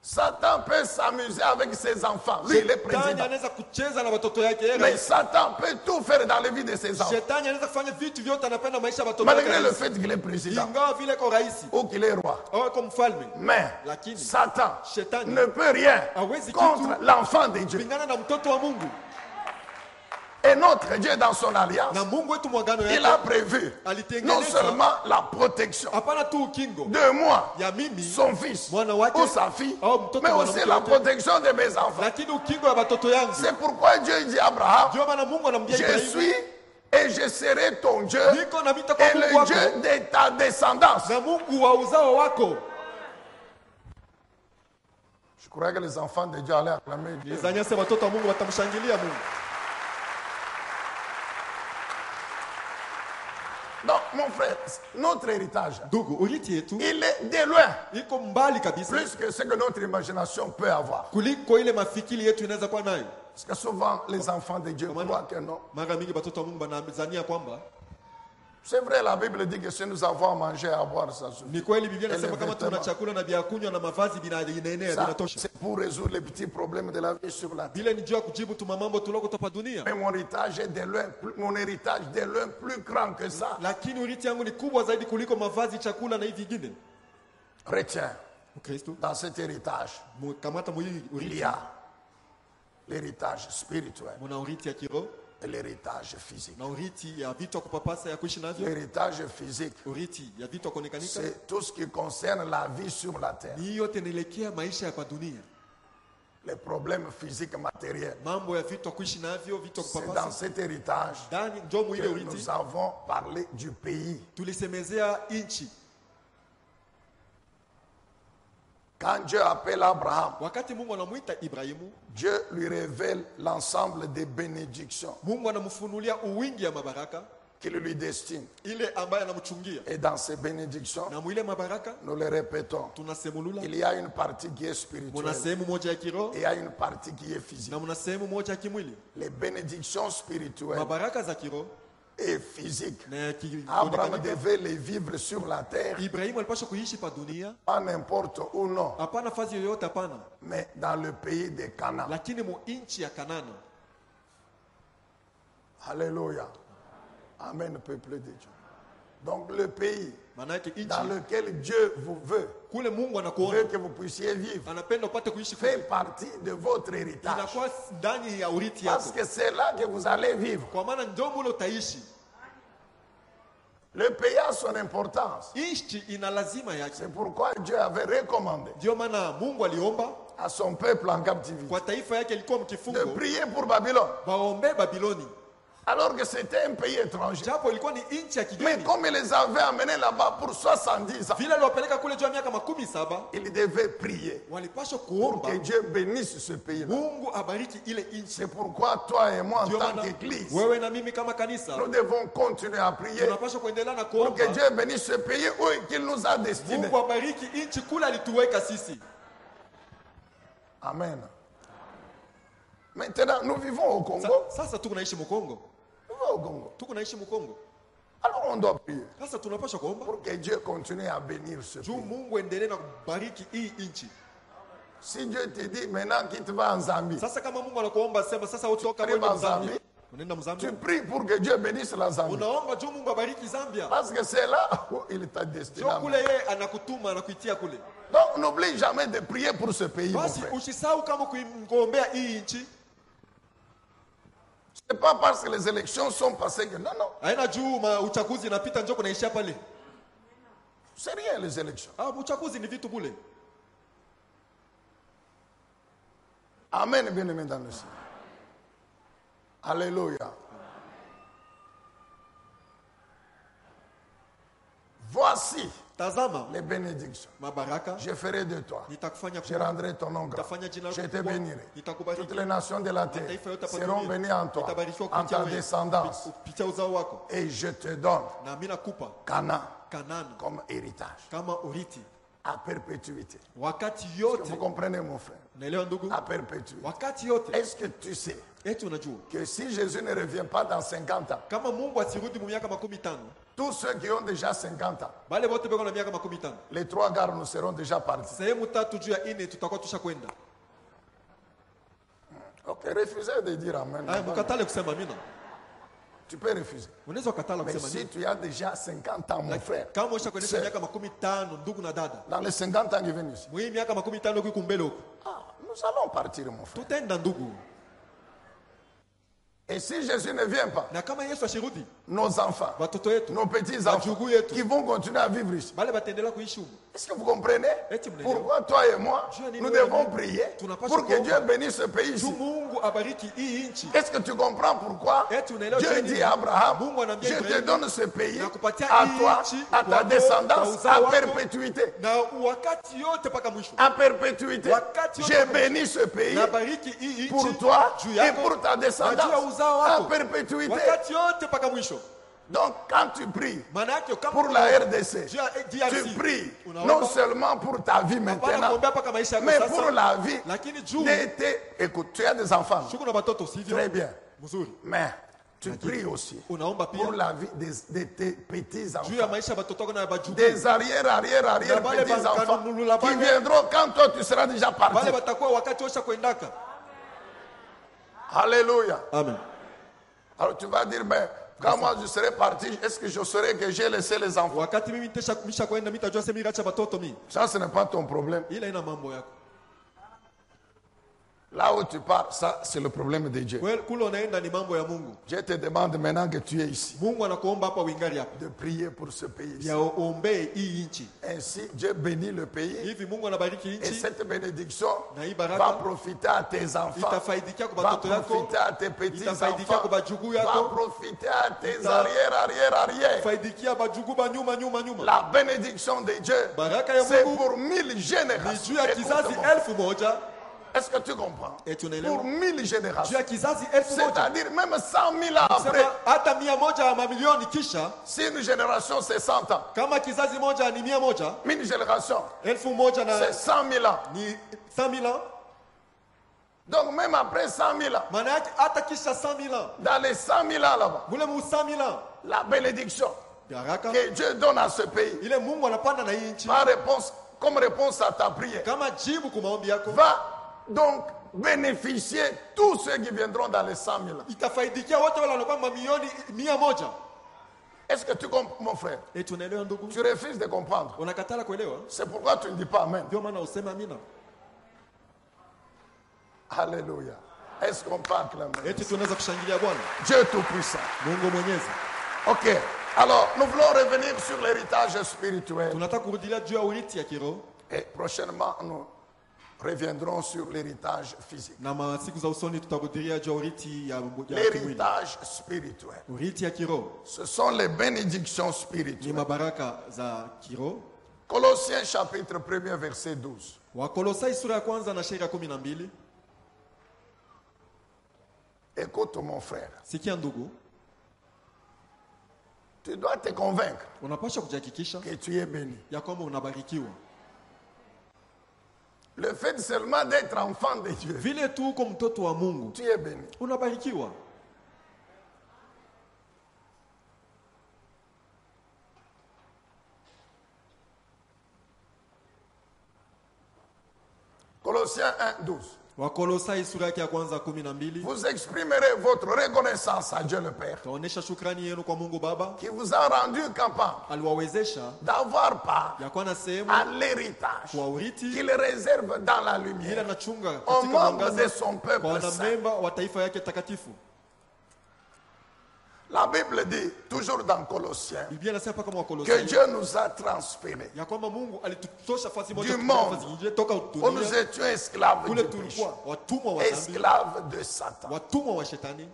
Satan peut s'amuser avec ses enfants. Lui, il est Shetani président. anaweza kucheza na watoto yake yeye Mais rais. Satan peut tout faire dans la vie de ses enfants. Shetani anaweza kufanya vitu vyote anapenda maisha ya watoto Malgré le yake, fait qu'il est président ingawa vile kwa raisi ou qu'il est roi. au comme mfalme. Mais Lakini Satan Shetani ne peut rien hawezi contre kitu l'enfant de Dieu. kulingana na mtoto wa Mungu. Et notre Dieu, dans son alliance, Na Mungu wetu mwagano il a yake prévu alitengeneza non seulement la protection hapana tu ukingo de moi, ya mimi son fils mwana wake ou sa fille, au mtoto mais aussi mwanamke la wake, protection de mes enfants. lakini ukingo ya watoto yangu. C'est pourquoi Dieu dit à Abraham, Ndio maana Mungu anamwambia je Ibrahimu, suis et je serai ton Dieu niko na nitakuwa et Mungu le wako Dieu de ta descendance. na Mungu wa uzao wako. Je croyais que les enfants de Dieu allaient acclamer Dieu. Nizanyase watoto wa Mungu watamshangilia Mungu. Donc, mon frère, notre héritage, Ndugu, urithi yetu il est de loin iko mbali kabisa plus que ce que notre imagination peut avoir. kuliko ile mafikiri yetu inaweza kuwa nayo. Parce que souvent, les enfants de Dieu croient que non. Mara mingi watoto wa Mungu wanadhania kwamba C'est vrai, la Bible dit que si nous avons à manger et à boire, ça suffit. ni kweli. Biblia inasema Ele kama tuna vêtements. chakula na vya kunywa na mavazi vinaenea Ça, vinatosha. c'est pour résoudre les petits problèmes de la vie sur la terre. Bila ni juu ya kujibu tuma mambo tuloko topa dunia. Mais mon héritage est de loin, mon héritage de loin plus grand que ça. Lakini urithi yangu ni kubwa zaidi kuliko mavazi, chakula na hivi vingine. Retiens, Mkristo, dans cet héritage, kamata mwi il urithi. y a l'héritage spirituel Muna urithi ya kiroho et l'héritage physique. na urithi ya vitu ya kupapasa ya kuishi navyo. L'héritage physique, Urithi ya vitu ya kuonekanika c'est tout ce qui concerne la vie sur la terre. ni yote inaelekea maisha ya kwa dunia. Les problèmes physiques matériels. Mambo ya vitu ya kuishi navyo, vitu ya C'est dans kupapasa. cet héritage Ndani ndio mwile que urithi nous avons parlé du pays. tulisemezea inchi. Quand Dieu appelle Abraham, Wakati Mungu anamuita Ibrahimu, Dieu lui révèle l'ensemble des bénédictions Mungu anamfunulia uwingi ya mabaraka qu'il lui destine. ile ambaye anamchungia. Et dans ces bénédictions, Na mwile mabaraka nous le répétons, tunasemulula, il y a une partie qui est muna spirituelle sehemu moja ya kiroho et il y a une partie qui est physique. na muna sehemu moja ya kimwili. Les bénédictions spirituelles Mabaraka za kiroho et physiques, na ya Abraham kuonekanika. devait les vivre sur la terre, Ibrahimu alipaswa kuishi pa dunia, pas n'importe où, non, hapana fazi yoyote, hapana, mais dans le pays de Canaan. lakini mu inchi ya Kanana. Alléluia. Amen, peuple de Dieu. Donc le pays Maana yake inchi dans lequel Dieu vous veut kule Mungu veut anakuona, que vous puissiez vivre anapenda upate kuishi fait kule, partie de votre héritage. inakuwa ndani ya urithi Parce yako, que c'est là que vous allez vivre. kwa maana ndio mule utaishi. Le pays a son importance. Inchi ina lazima yake. C'est pourquoi Dieu avait recommandé Ndio maana Mungu aliomba à son peuple en captivité kwa taifa yake ilikuwa de mkifungo, prier pour Babylone, waombe Babiloni, alors que c'était un pays étranger. japo ilikuwa ni inchi ya Mais kigeni. comme il les avait amenés là-bas pour 70 ans, Vile aliwapeleka kule juu ya miaka 17, il devait prier walipaswa pour kuomba que Dieu bénisse ce pays-là. Mungu abariki ile inchi. C'est pourquoi toi et moi, en Ndio tant maana qu'Église, wewe na mimi kama kanisa nous devons continuer à prier tunapaswa kuendelea na pour que kuomba Dieu bénisse ce pays où qu'il nous a destinés. Mungu abariki inchi kule alituweka sisi. Amen. Maintenant, nous vivons au Congo. Sasa tuko naishi Mkongo, Nous vivons au Congo. tuko naishi Mkongo. Alors on doit prier Sasa tunapaswa kuomba pour que Dieu continue à bénir ce juu pays. Mungu endelee na kubariki hii inchi. Si Dieu te dit maintenant qu'il te va en Zambie, Sasa kama Mungu anakuomba sema sasa utoka Karibu kwenda Zambia, Zambia. unaenda tu Mzambia, pries pour que Dieu bénisse la Zambie. unaomba juu Mungu abariki Zambia, Parce que c'est là où il t'a destiné. juu kule yeye anakutuma anakuitia kule. Donc n'oublie jamais de prier pour ce pays, mon Basi frère. usisahau kama kuombea hii nchi. Ce n'est pas parce que les élections sont passées que non, non. Haina juu uchaguzi inapita njoo kunaishia pale. C'est rien les élections. Uchaguzi ni vitu bule. Amen, bien-aimé dans le Seigneur. Alléluia. Voici Tazama les bénédictions. mabaraka Je ferai de toi. nitakufanya Je kuwa, rendrai ton nom grand. nitafanya jina Je lako te kubwa, bénirai. nitakubariki. Toutes les nations de la terre Mataifa yote hapa seront dunia bénies en toi, itabarikiwa en kupitia ta wewe, descendance. kupitia uzao wako, Et je te donne na mimi nakupa Canaan Kanana comme héritage kama urithi à perpétuité. wakati Vous yote. comprenez, mon frère? Unaelewa ndugu? À perpétuité. Wakati yote. Est-ce que tu sais Eti unajua que si Jésus ne revient pas dans 50 ans, kama Mungu asirudi mu miaka 15, tous ceux qui ont déjà 50 ans, bale wote beko na miaka 15, les 3 quarts nous seront déjà partis. sehemu tatu juu ya ine tutakuwa tushakwenda. Ok, refusez de dire Amen. Aya, mkatale kusema amina. Tu peux refuser. Unaweza ukatala Mais kusema si nini? tu as déjà 50 ans, mon frère, Kama ushakwendesha c'est- miaka 15, ndugu na dada, dans les 50 ans qui viennent ici, mwi miaka 15 huku mbele huku, nous allons partir, mon frère. tutaenda ndugu. Et si Jésus ne vient pas, Na kama Yesu ashirudi, nos enfants, watoto wetu, nos petits-enfants, wajukuu yetu, qui vont continuer à vivre ici. bale bataendelea kuishi huko. Est-ce que vous comprenez Eti mnaelewa? pourquoi toi et moi, Juu ya nini nous wewe devons na mimi prier tunapaswa pour que kuomba. Dieu bénisse ce pays Juu ici? Mungu abariki hii nchi. Est-ce que tu comprends pourquoi Eti unaelewa Dieu juu ya dit nini? à Abraham, Mungu anaambia je te Ibrahimu, donne ce pays nakupatia à hii toi, nchi, à ta wako, descendance, kwa uzao à wako, perpétuité. na wakati yote mpaka mwisho. À perpétuité. Wakati yote Je mpaka mwisho. bénis ce pays Nabariki hii pour nchi toi juu et yako, pour ta na juu ya descendance uzao à wako. perpétuité. Wakati yote mpaka mwisho. Donc quand tu pries Maana yake kama pour la RDC, juu ya DRC, tu pries unaomba- non seulement pour ta vie hapana maintenant, kuombea mpaka maisha yako mais sasa, pour la vie lakini juu de tes... Écoute, tu as des enfants. shuku na watoto sivyo? Très bien. Mzuri. Mais tu pries aussi Unaomba pia pour la vie de tes juu ya petits-enfants. maisha ya watoto wako na bajukuu. Des arrière Na bale petits-enfants bankanunula qui bale- viendront quand toi tu seras déjà parti. Wale watakuwa wakati osha kwendaka. Alléluia. Amen. Alors tu vas dire, mais quand moi je serai parti, est-ce que je saurai que j'ai laissé les enfants? Wakati mimi misha kwenda mitajua sema acha watoto mimi. Ça, ce n'est pas ton problème. Ila ina mambo yako. Là où tu pars, ça c'est le problème de Dieu. Kule unaenda ni mambo ya Mungu. Je te demande maintenant que tu es ici Mungu anakuomba hapa uingali hapa. de prier pour ce pays. Ya uombee hii nchi. Ainsi, Dieu bénit le pays Hivi Mungu anabariki et nchi cette bénédiction na hii va baraka profiter à tes enfants, itafaidikia kwa va watoto yako, profiter à tes petits-enfants, itafaidikia kwa bajukuu va yako, profiter à tes arrière. faidikia bajukuu ba nyuma. La bénédiction de Dieu, Baraka ya c'est Mungu pour 1000 ni générations. juu ya kizazi Écoute-moi. 1000. Est-ce que tu comprends? Et tunaelewa? Pour 1000 Juu générations. ya kizazi 1000. C'est-à-dire même 100 000 ans après. Sema hata 100 ya mamilioni kisha, Si une génération c'est 100 ans, kama kizazi moja ni 100, 1000 générations 1000 na c'est 100 000 ans. ni 100,000 ans. Donc même après 100 000 ans, Maana yake hata kisha 100,000 ans, dans les 100 000 ans là-bas, mule mu 100,000 ans, la bénédiction baraka que Dieu donne à ce pays, ile Mungu anapanda na hii nchi comme réponse à ta prière, kama jibu kwa maombi yako, va donc bénéficier tous ceux qui viendront dans les 100 000 ans. itafaidikia wote wale wanakuwa mamilioni 100. Est-ce que tu comprends, mon frère? Et tunaelewa ndugu? Tu refuses de comprendre. Unakatala kuelewa? C'est pourquoi tu ne dis pas Amen. Ndio maana useme amina. Alléluia. Est-ce qu'on peut acclamer? Eti tunaweza kushangilia Bwana. Dieu Tout-Puissant. Mungu Mwenyezi. Ok. Alors, nous voulons revenir sur l'héritage spirituel. Tunataka kurudilia juu ya urithi ya kiroho Et prochainement, nous reviendrons sur l'héritage physique. na masiku za usoni tutarudilia juu ya urithi ya kimwili. L'héritage spirituel. Urithi ya kiroho Ce sont les bénédictions ni spirituelles. mabaraka za kiroho. Colossiens chapitre 1er verset 12. Wakolosai sura ya kwanza na shairi ya 12. Écoute mon frère. Sikia ndugu, Tu dois te convaincre unapaswa kujihakikisha que tu es béni. ya kwamba unabarikiwa. Le fait seulement d'être enfant de Dieu, Vile tu uko mtoto wa Mungu, tu es béni. unabarikiwa. Colossiens 1, 12. Wakolosai sura yake ya kwanza 12. Vous exprimerez votre reconnaissance à Dieu le Père Taonesha shukrani yenu kwa Mungu Baba, qui vous a rendu capable aliwawezesha d'avoir part ya kuwa na sehemu à l'héritage kwa urithi qu'il réserve dans la ili lumière anachunga aux katika membres de mwangaza son kwa peuple saint. wanamemba wa taifa yake takatifu. La Bible dit, toujours dans Colossiens, Biblia inasema kama que Wakolosai Dieu nous a transférés ya kwamba Mungu alitutosha fasi moja Du kutoka monde. fasi nyingine toka où nous dunia étions esclaves kule du péché, tulikuwa watumwa wa dhambi, esclaves de Satan. watumwa wa shetani.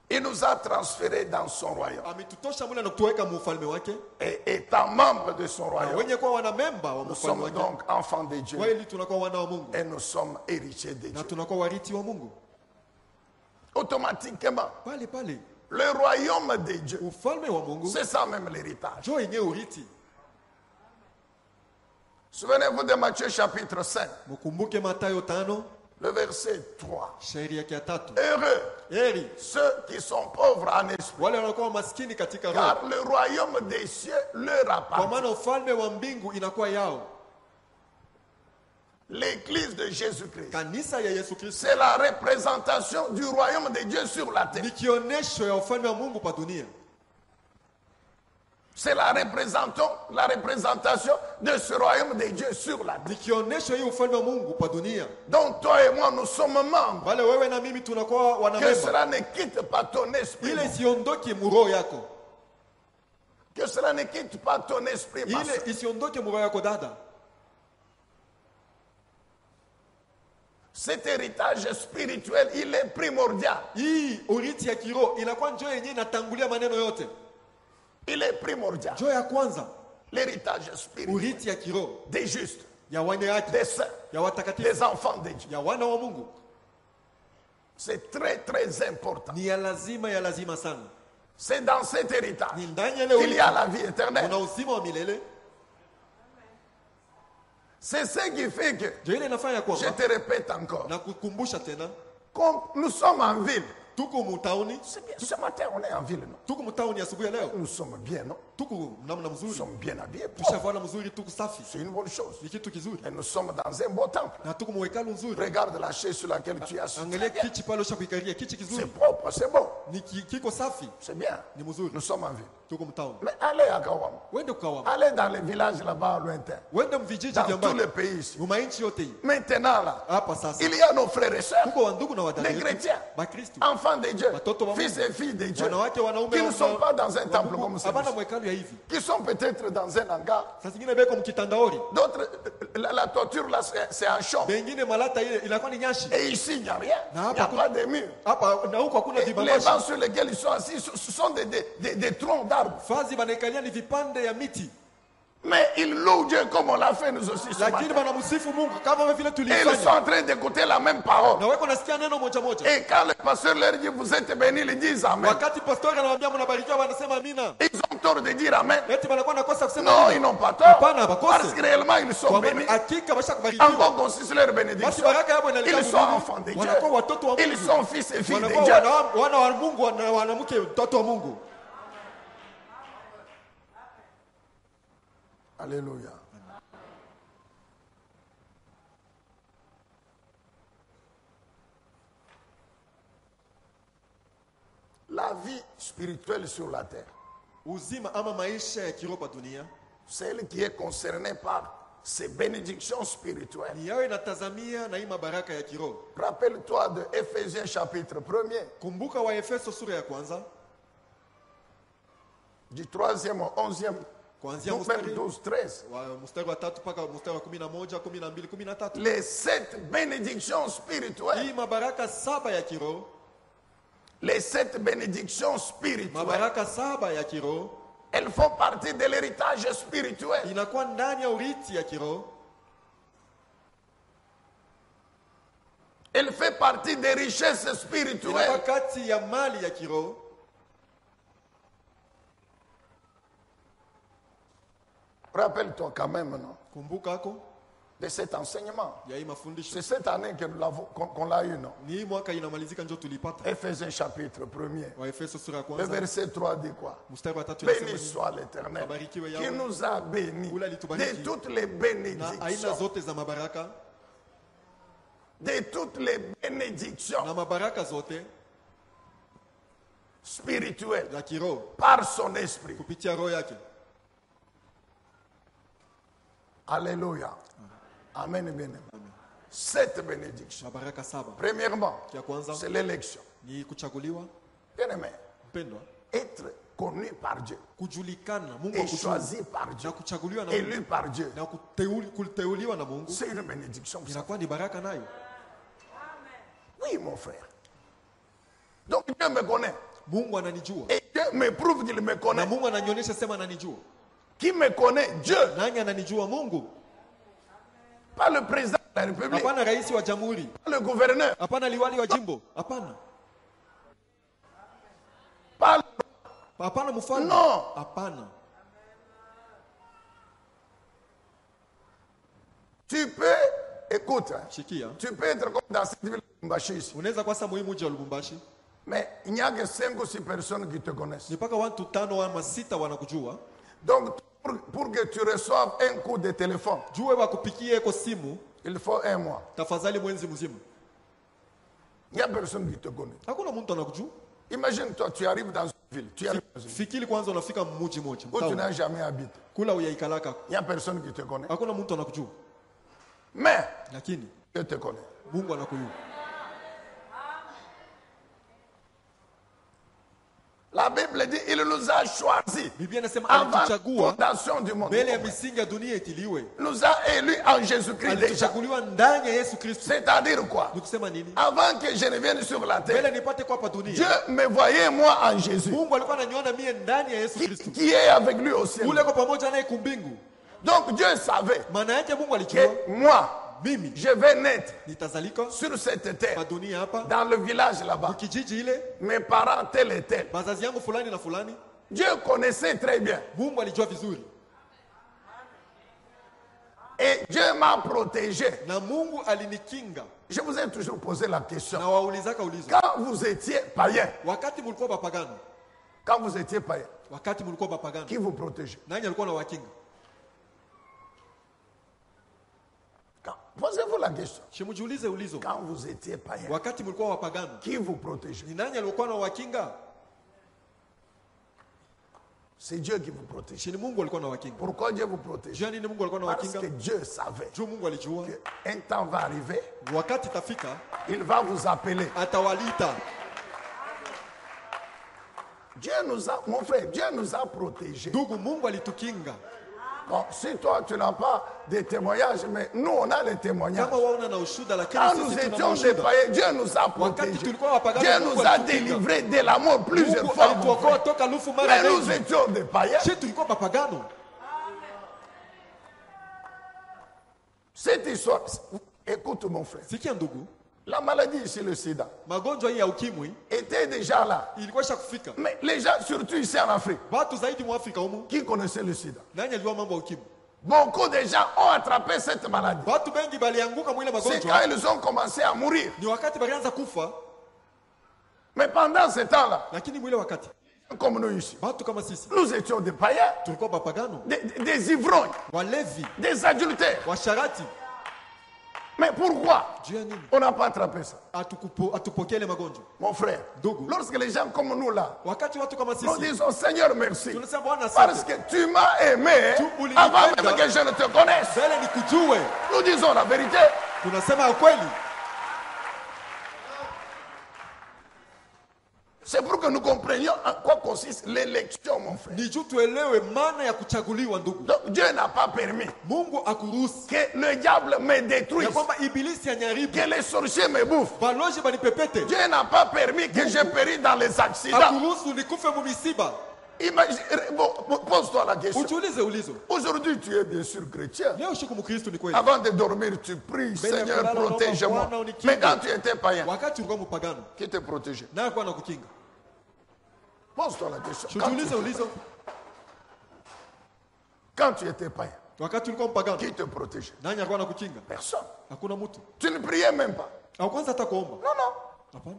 Il nous a transférés dans son royaume. Ametutosha mule na kutuweka mu ufalme wake, Et étant membres de son na royaume, wenye kuwa wanamemba wa nous ufalme sommes wake, donc enfants de Dieu kweli tunakuwa wana wa Mungu et nous sommes héritiers de na Dieu. tunakuwa warithi wa Mungu. Automatiquement, Pale pale le royaume de Dieu, ufalme wa Mungu c'est ça même l'héritage. jo yenye urithi. Souvenez-vous de Matthieu chapitre 5, Mkumbuke Mathayo 5 le verset 3. shairi yake ya 3. Heureux Heri ceux qui sont pauvres en esprit, wale wanakuwa maskini katika roho, car le royaume des cieux leur kwa appartient. maana ufalme wa mbingu inakuwa yao. L'église de Jésus-Christ, Kanisa ya Yesu Kristo c'est la représentation du royaume de Dieu sur la terre. ni kionesho ya ufalme wa Mungu pa dunia. C'est la représentation de ce royaume de Dieu sur la terre. Ni kionesho hii ufalme wa Mungu pa dunia. Donc toi et moi, nous sommes membres. Wale wewe na mimi tunakuwa Que wanamemba. cela ne quitte pas ton esprit. Ile isiondoke muroho yako. Que cela ne quitte pas ton esprit. ma Ile soeur. isiondoke muroho yako dada. Cet héritage spirituel, il est primordial. Hii urithi ya kiroho inakuwa njoo yenyewe inatangulia maneno yote. Il est primordial. Njoo ya kwanza L'héritage spirituel urithi ya kiroho des justes, ya wenye haki, des saints, ya watakatifu, des enfants de Dieu. ya wana wa Mungu C'est très très important. ni ya lazima sana. C'est dans cet héritage Ni ndani ya ile qu'il y a urithi la vie éternelle. kuna uzima wa milele. C'est ce qui fait que, Ndio ile inafanya je kwamba te répète encore, na kukumbusha tena, comme nous sommes en ville. tuko mtauni, C'est bien, ce matin on est en ville, non? tuko mtauni asubuhi ya leo, Nous sommes bien, non? tuko namna Nous mzuri, sommes bien habillés. tushavala mzuri, tuko safi, C'est une bonne chose. ni kitu kizuri, Et nous sommes dans un beau temple. na tuko mwekalu nzuri. Regarde la chaise sur laquelle tu es assis. Angalia kichi pale ushakuikalia, kichi C'est kizuri, propre, c'est beau. ni kiko safi, C'est bien. ni mzuri, Nous sommes en ville. tuko mtown. Mais allez à Kawam. Wende kukawama. Allez dans les villages là-bas lointains. Wende mvijiji Dans vya tout mbali. le pays ici. Mumainchi yote. Maintenant là, Hapa sasa. il y a nos frères et sœurs, Kuko wandugu na wadada les yetu. chrétiens, Bakristo. enfants de Dieu, Watoto wa fils Mungu. et filles de Dieu, Wanawake wanaume qui ne sont pas dans un temple comme Hapana celui-ci, mwekalu ya hivi. qui sont peut-être dans un hangar. Saa zingine beko mkitandaori. D'autres, la torture là, c'est un champ. Bengine malata ile inakuwa ni nyashi. Et ici, il n'y a rien. Na Il n'y hapa a pas de mur. Hapa na huko hakuna Et les vibambashi. bancs sur lesquels ils sont assis, ce sont des troncs d'arbres. Fazi banaikalia ni vipande ya miti. Mais ils louent Dieu comme on l'a fait nous aussi ce Lakini matin. banamsifu Mungu kama vile Et ils sont tulifanya. en train d'écouter la même parole. Na weko nasikia neno moja moja. Et quand le pasteur leur dit vous êtes bénis, ils disent Amen. Wakati pastori anawaambia mnabarikiwa wanasema amina. Ils ont tort de dire Amen. Eti banakuwa nakosa kusema Non, amina. ils n'ont pas tort. Hapana, bakose. Parce que réellement ils sont Kwa bénis. maana hakika basha En kubarikiwa. quoi consiste leur Basi bénédiction? baraka yabo inaleta Ils sont enfants de Dieu. Wanakuwa watoto wa Mungu. Ils sont fils et filles de Wanakuwa Dieu. wana wa Mungu na wanamke mtoto wa Mungu. Alléluia. La vie spirituelle sur la terre, Uzima ama maisha ya kiroho dunia celle qui est concernée par ces bénédictions spirituelles. ni yao inatazamia na hii mabaraka ya kiroho. Rappelle-toi de Éphésiens chapitre 1er, Kumbuka wa Efeso sura ya kwanza du 3e au 11e, kuanzia donc même mstari 12, 13. wa mstari wa 3 mpaka mstari wa 11, 12, 13. Les 7 bénédictions spirituelles, Hii mabaraka saba ya kiroho, les 7 bénédictions spirituelles, mabaraka saba ya kiroho elles font partie de l'héritage spirituel. inakuwa ndani ya urithi ya kiroho, Elle fait partie des richesses inakuwa spirituelles. kati ya mali ya kiroho. Rappelle-toi quand même, non, Kumbuka ako de cet enseignement. ya hii mafundisho. C'est cette année que nous l'avons, qu'on l'a eu, non? Ni hii mwaka inamalizika ndio tulipata. Éphésiens chapitre 1er. Wa Efeso sura ya Le kwanza verset 3 dit quoi? mstari wa 3 Béni inasema soit l'Éternel Abarikiwe qui Yahweh. nous a bénis Ule alitubariki. de toutes les na aina bénédictions. zote za mabaraka De toutes les bénédictions na mabaraka zote spirituelles za kiroho par son esprit. kupitia roho yake. Alléluia. Amen, bien aimé. Cette bénédiction. Mabaraka saba. Premièrement, Ya kwanza c'est l'élection. ni kuchaguliwa, Bien aimé, mpendwa, être connu par Dieu kujulikana, Mungu et akujua, choisi par Dieu, na kuchaguliwa na Mungu élu par Dieu, na kuteuliwa na Mungu c'est une bénédiction. inakuwa ni baraka nayo. Oui, mon frère. Donc Dieu me connaît. Mungu ananijua Et Dieu me prouve qu'il me na connaît. Mungu ananionyesha sema ananijua. Qui me connaît? Dieu. Nani ananijua? Mungu. Pas le président de la République. Hapana rais wa jamhuri, Pas le gouverneur. hapana liwali wa jimbo, hapana, Pas le... hapana mfalme, Non. hapana. Tu peux, écoute, hein, Shikia, tu peux être comme dans cette ville de Lubumbashi ici. unaweza kwa sababu muhimu wa Lubumbashi Mais il n'y a que 5 ou 6 personnes qui te connaissent. ni mpaka watu 5 ama 6 wanakujua. Donc, pour que tu reçoives un coup de téléphone, Jue wakupikie kwa simu, il faut 1 mois. tafadhali mwenzi mzima. Il n'y a personne qui te connaît. Hakuna mtu anakujua. Imagine-toi, tu arrives dans une ville, tu arrives dans une ville Fikiri kwanza unafika mji mmoja, où tu mtaa n'as jamais habité. kula uyaikalaka, Il n'y a personne qui te connaît. hakuna mtu anakujua, Mais lakini Dieu te connaît. Mungu anakujua. La Bible dit il nous a choisis Biblia inasema avant la alituchagua fondation du monde. mbele ya misingi ya dunia itiliwe, Nous a élus en Jésus-Christ déjà. alituchaguliwa ndani ya Yesu Kristo. C'est-à-dire quoi? Ni kusema nini? Avant que je ne vienne sur la terre, Mbele nipate kwa hapa dunia, Dieu me voyait moi en Jésus, Mungu alikuwa ananiona mie ndani ya Yesu Kristo, qui est avec lui au ciel. ule kwa pamoja naye kumbingu. Donc Dieu savait Maana yake Mungu alijua que moi, mimi je vais naître nitazalika sur cette terre, kwa dunia hapa, dans le village là-bas. kijiji ile, Mes parents tel et tel. bazazi yangu fulani na fulani. Dieu connaissait très bien. Mungu alijua vizuri, Et Dieu m'a protégé. na Mungu alinikinga. Je vous ai toujours posé la question. Na waulizaka ulizo, Quand vous étiez païen, wakati mulikuwa bapagano, quand vous étiez païen, wakati mulikuwa bapagano, qui vous protégeait? nani alikuwa na wakinga? Posez-vous la question. Shimujiulize ulizo, Quand vous étiez païen, wakati mulikuwa wapagano, qui vous protégeait? ni nani alikuwa na wakinga? C'est Dieu qui vous protège. Shini Mungu alikuwa na wakinga. Pourquoi Dieu vous protège? Jua nini Mungu alikuwa na Parce wakinga? que Dieu savait Juu Mungu alijua qu'un temps va arriver, wakati itafika il va vous appeler. atawalita. Dieu nous a, mon frère, Dieu nous a protégés. Ndugu, Mungu alitukinga. Bon, si toi tu n'as pas de témoignages, mais nous on a les témoignages. Kama waona na ushuda lakini Quand nous sisi tuna étions des ushuda. païens, Dieu nous a Wakati protégés. tulikuwa wapagani, Dieu Mungu nous a alitukinga. délivrés de la mort plusieurs Mungu fois. mon alituokoa frère. toka lufu mara Mais nous mengi. étions des païens. Sisi tulikuwa mapagano. Cette histoire, écoute mon frère, Sikia ndugu, la maladie ici, le sida, magonjwa hii ya ukimwi était déjà là. ilikuwa isha kufika. Mais les gens, surtout ici en Afrique, Watu zaidi mwa Afrika humu, qui connaissaient le sida, nani alijua mambo ya ukimwi? beaucoup de gens ont attrapé cette maladie. Watu bengi balianguka mwile C'est quand magonjwa. ils ont commencé à mourir. Ni wakati balianza kufa, Mais pendant ce temps-là, lakini mwile wakati comme nous ici, watu kama sisi nous étions des païens, tulikuwa mapagano, des ivrognes, walevi, des adultères. washarati. Mais pourquoi Juu ya nini? on n'a pas attrapé ça? Atupokee ile magonjwa. Mon frère, Ndugu, lorsque les gens comme nous là, wakati watu kama nous sisi disons Seigneur merci, tunasema Bwana parce asante, que tu m'as aimé Tu ulinipenda. avant même que je ne te connaisse. mbele nikujue. Nous disons la vérité. Tunasema ya kweli. C'est pour que nous comprenions en quoi consiste l'élection, mon frère. Ni juu tuelewe maana ya kuchaguliwa ndugu. Donc Dieu n'a pas permis Mungu akuruhusu que le diable me détruise, ya kwamba ibilisi anyaribu, que les sorciers me bouffent. balozi banipepete, Dieu n'a pas permis que je périsse dans les accidents. akuruhusu nikufe mumisiba. Imagine, bon, pose-toi la question. Ujiulize ulizo. Aujourd'hui, tu es bien sûr chrétien. Leo shuku mkristo ni kweli. Avant de dormir, tu pries, Seigneur, protège-moi. Mais quand tu étais païen, Wakati ulikuwa mpagano, qui te protégeait? naye alikuwa anakukinga. Pose-toi la question. Quand Ujiulize tu, ulizo. quand tu étais païen, Wakati ulikuwa mpagano, qui te protégeait? nani alikuwa anakukinga? Personne. Hakuna mtu. Tu ne priais même pas. Au kwanza hata kuomba. Non, non. Hapana.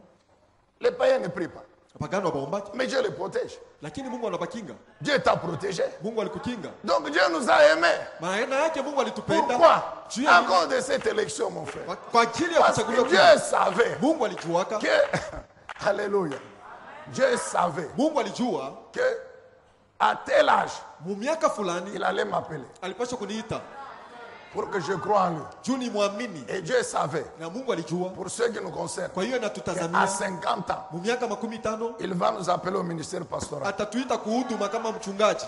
Les païens ne prient pas. Wapagano wabaombaji. Mais Dieu les protège. Lakini Mungu anabakinga. Dieu t'a protégé. Mungu alikukinga. Donc Dieu nous a aimés. Maana yake Mungu alitupenda. Pourquoi? Juu ya À nini? cause de cette élection, mon frère. Kwa ajili ya Parce que kuchaguliwa Dieu kwetu. savait Mungu alijuaka. que... Alléluia. Dieu savait Mungu alijua que à tel âge, mu miaka fulani il allait m'appeler alipaswa kuniita pour que je croie en lui. juu ni mwamini, Et Dieu savait, na Mungu alijua. pour ceux qui nous concernent, Kwa hiyo qu'à natutazamia 50 ans, mu miaka 15 il va nous appeler au ministère pastoral. atatuita kuhuduma kama mchungaji.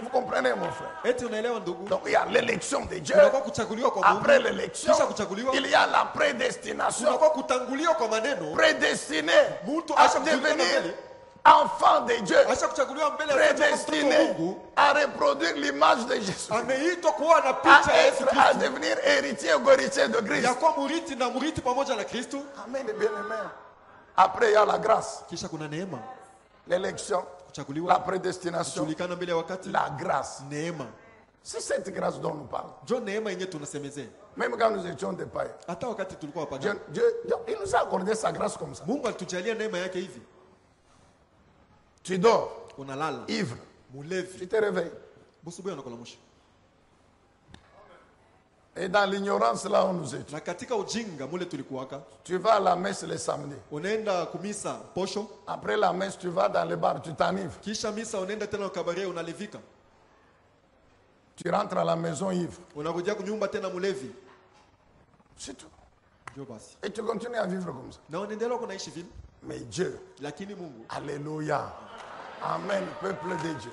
Vous comprenez, mon frère? Eti unaelewa ndugu? Donc il y a l'élection de Dieu. Kunakuwa kuchaguliwa kwa Mungu. Après l'élection, Kisha kuchaguliwa il y a la prédestination. kunakuwa kutanguliwa kwa maneno. Prédestiné Mtu à asha kuchaguliwa devenir mbele. enfant de Dieu. Asha kuchaguliwa mbele ya mtoto wa Prédestiné Mungu. à reproduire l'image de Jésus. Ameitwa kuwa na À, picha ya Yesu être, à Kristo. devenir héritier ou héritier de Christ. Ya kuwa murithi na murithi pamoja na Kristo. Amen, bien-aimé. Après, il y a la grâce, Kisha kuna neema. l'élection, Kuchaguliwa. la prédestination, Kujulikana mbele ya wakati. la grâce. Neema. C'est cette grâce dont nous parlons. Jo neema yenyewe tunasemezea. Même quand nous étions des païens, Hata wakati tulikuwa Dieu, wapagano. Il nous a accordé sa grâce comme ça. Mungu alitujalia neema yake hivi. Tu dors, Unalala. ivre, Mulevi. tu te réveilles. Busubuhi anakulamusha. Et dans l'ignorance, là où nous étions, Na katika ujinga mule tulikuwaka. tu vas à la messe le samedi. Unaenda kumisa posho. Après la messe, tu vas dans le bar, tu t'enivres. Kisha misa unaenda tena ukabaria unalevika. Tu rentres à la maison ivre. Unarudia kunyumba tena mulevi. C'est tout. Ndio basi. Et tu continues à vivre comme ça. Na unaendelea kunaishi vile. Mais Dieu, Lakini Mungu. alléluia. Amen, peuple de Dieu.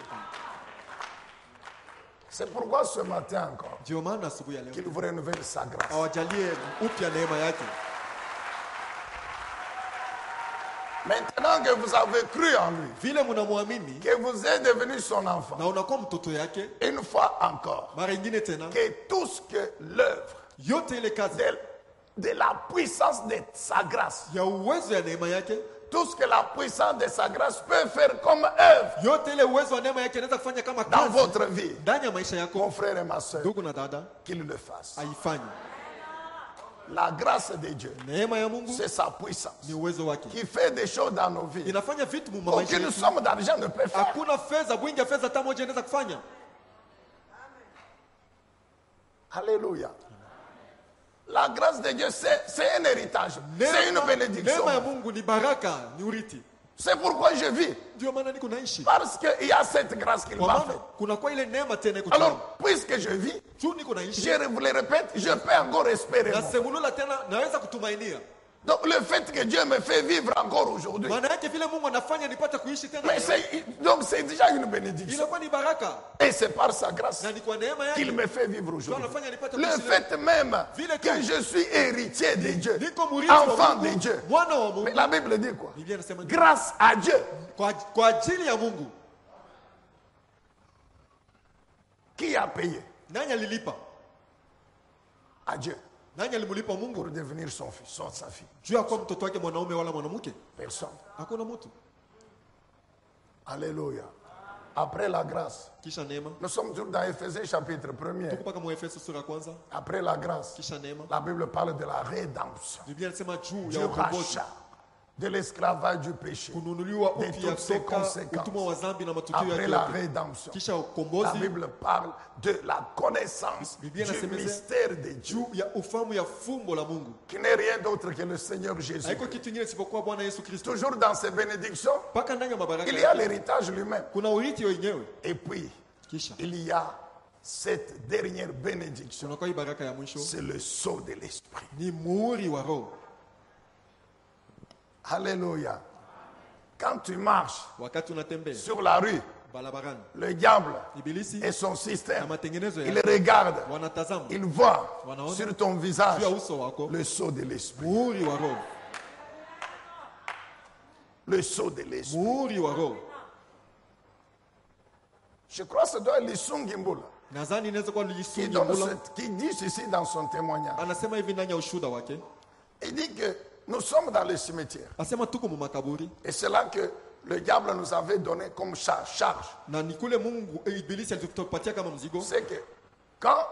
C'est pourquoi ce matin encore, Ndio maana asubuhi ya leo qu'il vous renouvelle sa grâce. awajalie upya neema yake. Maintenant que vous avez cru en lui, Vile mnamwamini que vous êtes devenu son enfant, na unakuwa mtoto yake, une fois encore, mara nyingine tena que tout ce que l'œuvre yote ile kazi de la puissance de sa grâce, ya uwezo ya neema yake, tout ce que la puissance de sa grâce peut faire comme œuvre yote ile uwezo wa neema yake inaweza kufanya kama dans kazi votre vie, ndani ya maisha mon yako, frère et ma soeur, ndugu na dada, qu'il le fasse. aifanye. La grâce de Dieu, Neema ya Mungu c'est sa puissance ni uwezo wake, qui fait des choses dans nos vies. inafanya vitu mu maisha Aucune yetu. somme d'argent ne peut faire. Hakuna fedha, bwingi ya fedha hata moja inaweza kufanya. Alléluia. La grâce de Dieu, c'est un héritage. C'est une bénédiction. Neema ya Mungu ni baraka, ni urithi. C'est pourquoi je vis. Ndio maana niko naishi. Parce qu'il y a cette grâce qu'il Kwa m'a maana faite. kuna kwa ile neema tena iko tena. Alors, puisque je vis, Tu niko naishi. je vous le répète, je peux encore espérer. Na moi. semulula tena naweza kutumainia. Donc, le fait que Dieu me fait vivre encore aujourd'hui, Maana yake vile Mungu anafanya nipate kuishi tena. mais donc c'est déjà une bénédiction. Inakuwa ni baraka. Et c'est par sa grâce Na ni kwa neema yake. qu'il me fait vivre aujourd'hui. Ndio anafanya nipate Le kuishi. fait même Vile que tu- je suis héritier de Dieu, Niko murithi wa enfant Mungu, de Dieu. mwana wa Mungu. Mais la Bible dit quoi? Biblia inasema Grâce à Dieu. kwa ajili ya Mungu. Qui a payé? Nani alilipa? À Dieu. Nani alimulipa Mungu? Pour devenir son fils, sa fille. Juu ya kuwa mtoto wake mwanaume wala mwanamke? Personne. Hakuna mtu. Alléluia. Après la grâce. Kisha neema. Nous sommes toujours dans Éphésiens chapitre 1er. Tuko paka Efeso sura ya kwanza. Après la grâce. Kisha neema. La Bible parle de la rédemption. Biblia inasema juu Du ya ukombozi. rachat. De l'esclavage du péché. Kununuliwa De upya toutes ses toka conséquences. utumwa wa dhambi na matukio Après yake la yote. rédemption. Kisha La ukombozi. Bible parle de la connaissance Biblia du inasemezea mystère de Dieu. juu ya ufahamu ya fumbo la Mungu. Qui n'est rien d'autre que le Seigneur Jésus. Haiko kitu kingine isipokuwa Bwana Yesu Kristo. Toujours dans ces bénédictions, Paka ndani ya mabaraka. il y a l'héritage lui-même. Kuna urithi wenyewe. Et puis, Kisha il y a cette dernière bénédiction. kuna kwa hii baraka ya mwisho C'est le sceau de l'esprit. ni muhuri wa roho. Alléluia. Quand tu marches Wakati unatembea sur la rue, barabarani, le diable ibilisi et son na système, matengenezo il ya regarde, wanatazama il voit Wanaona sur ton visage juu ya uso wako le sceau de l'esprit. muhuri wa roho, Le sceau de l'esprit. muhuri wa roho. Je crois que ce doit être Lissungimbula Nadhani inaweza kuwa qui, Lissungimbula qui dit ceci dans son témoignage. anasema hivi ndani ya ushuhuda wake, Il dit que nous sommes dans le cimetière. asema tuko mu makaburi Et c'est là que le diable nous avait donné comme charge. na ni kule Mungu ibilisi alitupatia kama mzigo. C'est que quand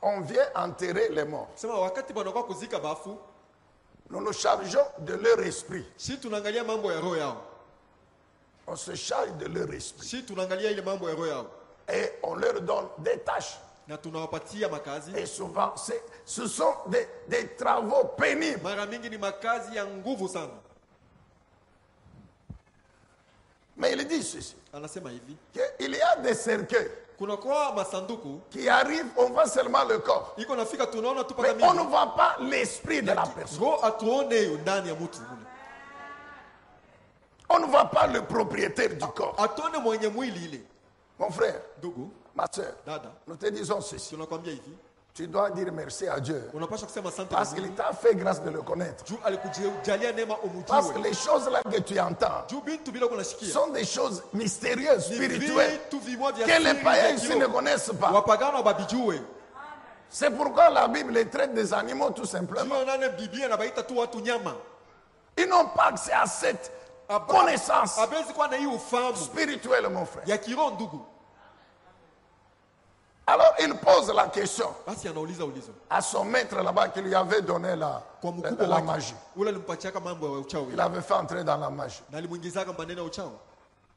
on vient enterrer les morts, Sema wakati banakuwa kuzika bafu, nous nous chargeons de leur esprit. si tunaangalia mambo ya roho yao, On se charge de leur esprit. si tunaangalia ile mambo ya roho yao Et on leur donne des tâches. na tunawapatia makazi. Et souvent, ce sont des travaux pénibles. Mara mingi ni makazi ya nguvu sana. Mais il dit ceci, Anasema hivi, qu'il y a des cercueils kuna kwa masanduku qui arrivent, on voit seulement le corps. iko nafika, tunaona tu Mais paka on ne mimi, voit pas l'esprit de la personne. roho atuone hiyo ndani ya mtu mule, On ne voit pas le propriétaire du corps. atuone mwenye mwili ile. Mon frère, Ndugu ma soeur, dada, nous te disons ceci. tunakwambia hivi, Tu dois dire merci à Dieu. unapaswa kusema asante Parce kwa qu'il Mungu t'a fait grâce de le connaître. juu alikujalia neema Parce que umjue. les choses là que tu entends Juu bintu bila kunashikia sont des choses mystérieuses, ni spirituelles, vitu vimoja vya que les siri païens vya ici kiroho. ne connaissent pas. Wapagano babijue. C'est pourquoi la Bible traite des animaux tout simplement. Juu nane Biblia nabaita tu watu nyama. Ils n'ont pas accès à cette connaissance Abezi kuwa na hii ufahamu spirituelle, mon frère. ya kiroho ndugu. Alors il pose la question Basi anauliza ulizo à son maître là-bas qui lui avait donné kwa mkubwa la wake magie. ule alimpatiaka mambo ya uchawi Il avait fait entrer dans la magie. na alimuingizaka maneno ya uchawi.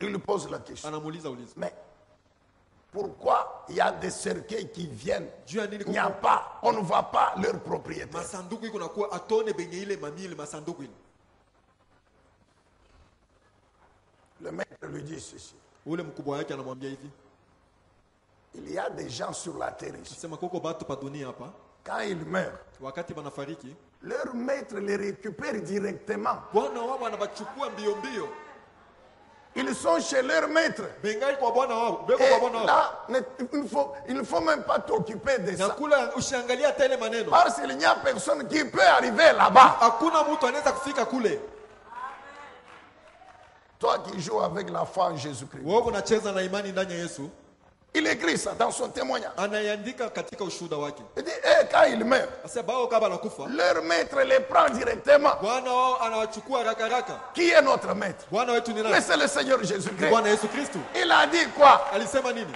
Il lui pose la question. Anamuuliza ulizo, Mais pourquoi il y a des cercueils qui viennent? juu ya nini Il n'y a pas, on ne voit pas leur propriétaire. masanduku iko nakuwa atone benye ile mamile masanduku ile. Le maître lui dit ceci. Ule mkubwa wake anamwambia hivi, Il y a des gens sur la terre ici. sema koko batu pa dunia hapa, Quand ils meurent, wakati banafariki leur maître les récupère directement. bwana wao anabachukua mbio mbio, Ils sont chez leur maître. bengai kwa bwana wao, beko Et kwa bwana wao, là, il ne faut même pas t'occuper de na ça. kula ushangalia tele maneno. Parce qu'il n'y a personne qui peut arriver là-bas. Hakuna mtu anaweza kufika kule. Toi qui joues avec la foi en Jésus-Christ. Wewe unacheza na imani ndani ya Yesu. Il écrit ça dans son témoignage. Anaiandika katika ushuhuda wake. Il dit, quand ils meurent, Sasa bao kama anakufa, leur maître les prend directement. bwana wao anawachukua haraka haraka. Qui est notre maître? Bwana wetu ni Mais nani? c'est le Seigneur Ni Jésus-Christ. Bwana Yesu Kristo. Il a dit quoi? Alisema nini?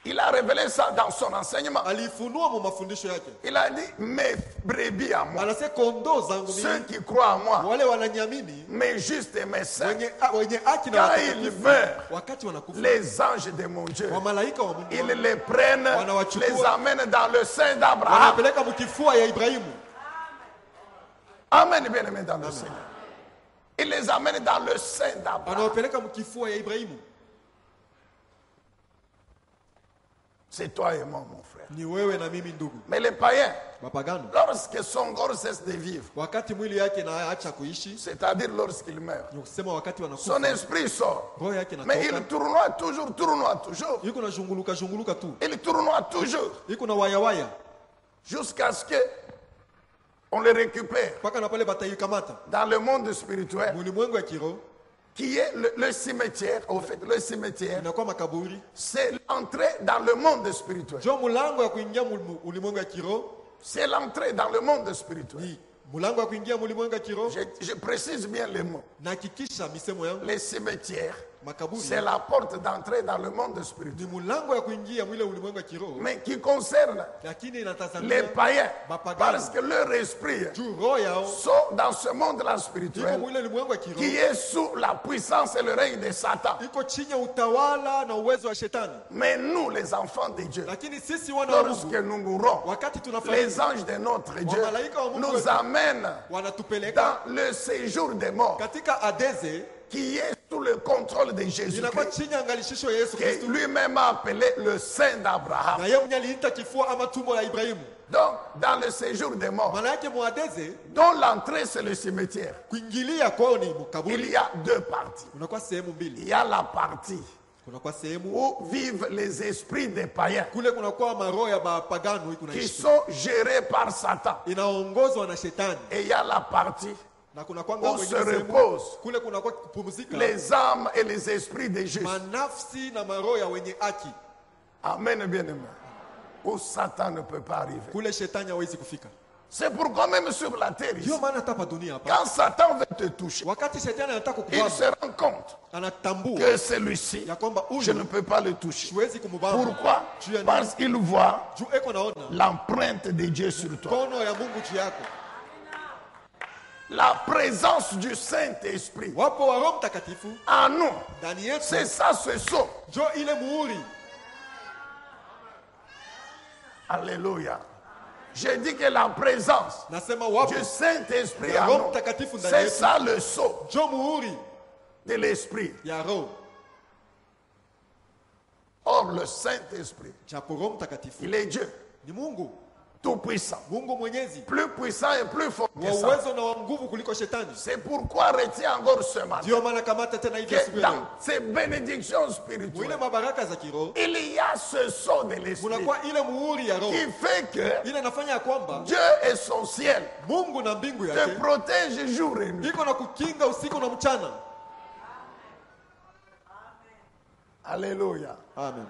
Il a révélé ça dans son enseignement. Alifunua mu mafundisho yake. Il a dit, mes brebis à moi, Anasema kondoo zangu ceux mimi, qui croient en moi, wale wananiamini, mes justes et mes saints, wenye haki na quand ils watakatifu, meurent, wakati wanakufa, les anges de mon Dieu, wa malaika wa Mungu ils les prennent, Wanawachukua. les amènent dans le sein d'Abraham. wanapeleka mkifua ya Ibrahimu. Amen, bien-aimé dans le Seigneur. Il les amène dans le sein d'Abraham. Anawapeleka mkifua ya Ibrahimu. C'est toi et moi, mon frère. Ni wewe na mimi ndugu. Mais les païens, Mapagano, lorsque son corps cesse de vivre, wakati mwili yake inaacha kuishi, c'est-à-dire lorsqu'il meurt, ni kusema wakati son wanakufa, esprit sort. roho yake Mais inatoka. il tournoie toujours. Iko na zunguluka tu. Il tournoie toujours Iko na waya jusqu'à ce que on le récupère mpaka na pale bataikamata. dans le monde spirituel, Mulimwengu ya kiroho qui est le cimetière. Au fait, le cimetière, inakuwa makaburi. c'est l'entrée dans le monde spirituel. Jo mulango ya kuingia ulimwengu ya kiroho. C'est l'entrée dans le monde spirituel. Ni mulango ya kuingia ulimwengu ya kiroho. Je précise bien les mots. Nahakikisha misemo yangu. Les cimetières, Makaburi c'est la porte d'entrée dans le monde spirituel. ni mulango ya kuingia mwile ulimwengu ya kiroho. Mais qui concerne Lakini les inatazamia païens, Bapagano. parce que leur esprit juu roho yao sont dans ce monde-là iko spirituel, mwile ulimwengu ya kiroho. qui est sous la puissance et le règne de Satan. Iko chini ya utawala na uwezo wa shetani. Mais nous, les enfants de Dieu, Lakini sisi wana wa lorsque Mungu, nous mourrons, wakati les tunafariki, anges de notre Dieu Wamalaika wa Mungu nous wetu amènent wanatupeleka dans le séjour des morts, katika Adeze, qui est sous le contrôle de inakuwa Jésus-Christ, chini ya angalishisho ya Yesu qui Kristo, lui-même a appelé le Saint d'Abraham. na yeye mwenye aliita kifua ama tumbo la Ibrahimu. Donc, dans le séjour des morts, Maana yake muadeze, dont l'entrée c'est le cimetière, kuingilia kwao ni il mkaburi. y a deux parties. Unakuwa sehemu mbili, Il y a la partie kunakuwa sehemu où vivent les esprits des païens, kule kunakuwa maroho ya mapagano iko qui naishi, sont gérés par Satan. inaongozwa na shetani, Et il y a la partie na kunakuwa où ngao se nyingine sehemu reposent kule kunakuwa kupumzika les âmes et les esprits des justes. manafsi na maroho ya wenye haki. Amen, bien-aimé. Où Satan ne peut pas arriver. Kule shetani hawezi kufika. C'est pourquoi même sur la terre ici, Ndio maana hata hapa dunia hapa, quand Satan veut te toucher, wakati shetani anataka il kukubamba, se rend compte anatambua que celui-ci, ya kwamba je ne huyu peux pas le toucher. siwezi kumubamba. Pourquoi? Juu ya nini? Parce qu'il voit Juu eko naona l'empreinte de Dieu sur toi. mkono ya Mungu juu yako. La présence du Saint-Esprit Wapo wa Roho Mtakatifu en nous. ndani yetu, C'est ça ce sceau. jo ile muhuri. Alléluia. J'ai dit que la présence Nasema wapo du Saint-Esprit ya en Roho nous, Mtakatifu ndani c'est yetu, ça le sceau jo muhuri de l'Esprit. ya Roho. Or, le Saint-Esprit, Japo Roho Mtakatifu il est Dieu, ni Mungu, tout-puissant, Mungu mwenyezi, plus puissant et plus fort que wa ça. uwezo na wa nguvu kuliko shetani. C'est pourquoi retiens encore ce matin Ndio maana kamata tena hivi que asubuhi ya dans leo, ces bénédictions mwile spirituelles, mabaraka za kiroho il y a ce sceau de l'Esprit kunakuwa ile muhuri ya Roho, qui fait que ile inafanya ya kwamba Dieu et son ciel Mungu na mbingu te yake protègent jour et nuit. iko na kukinga usiku na mchana. Alléluia. Amen.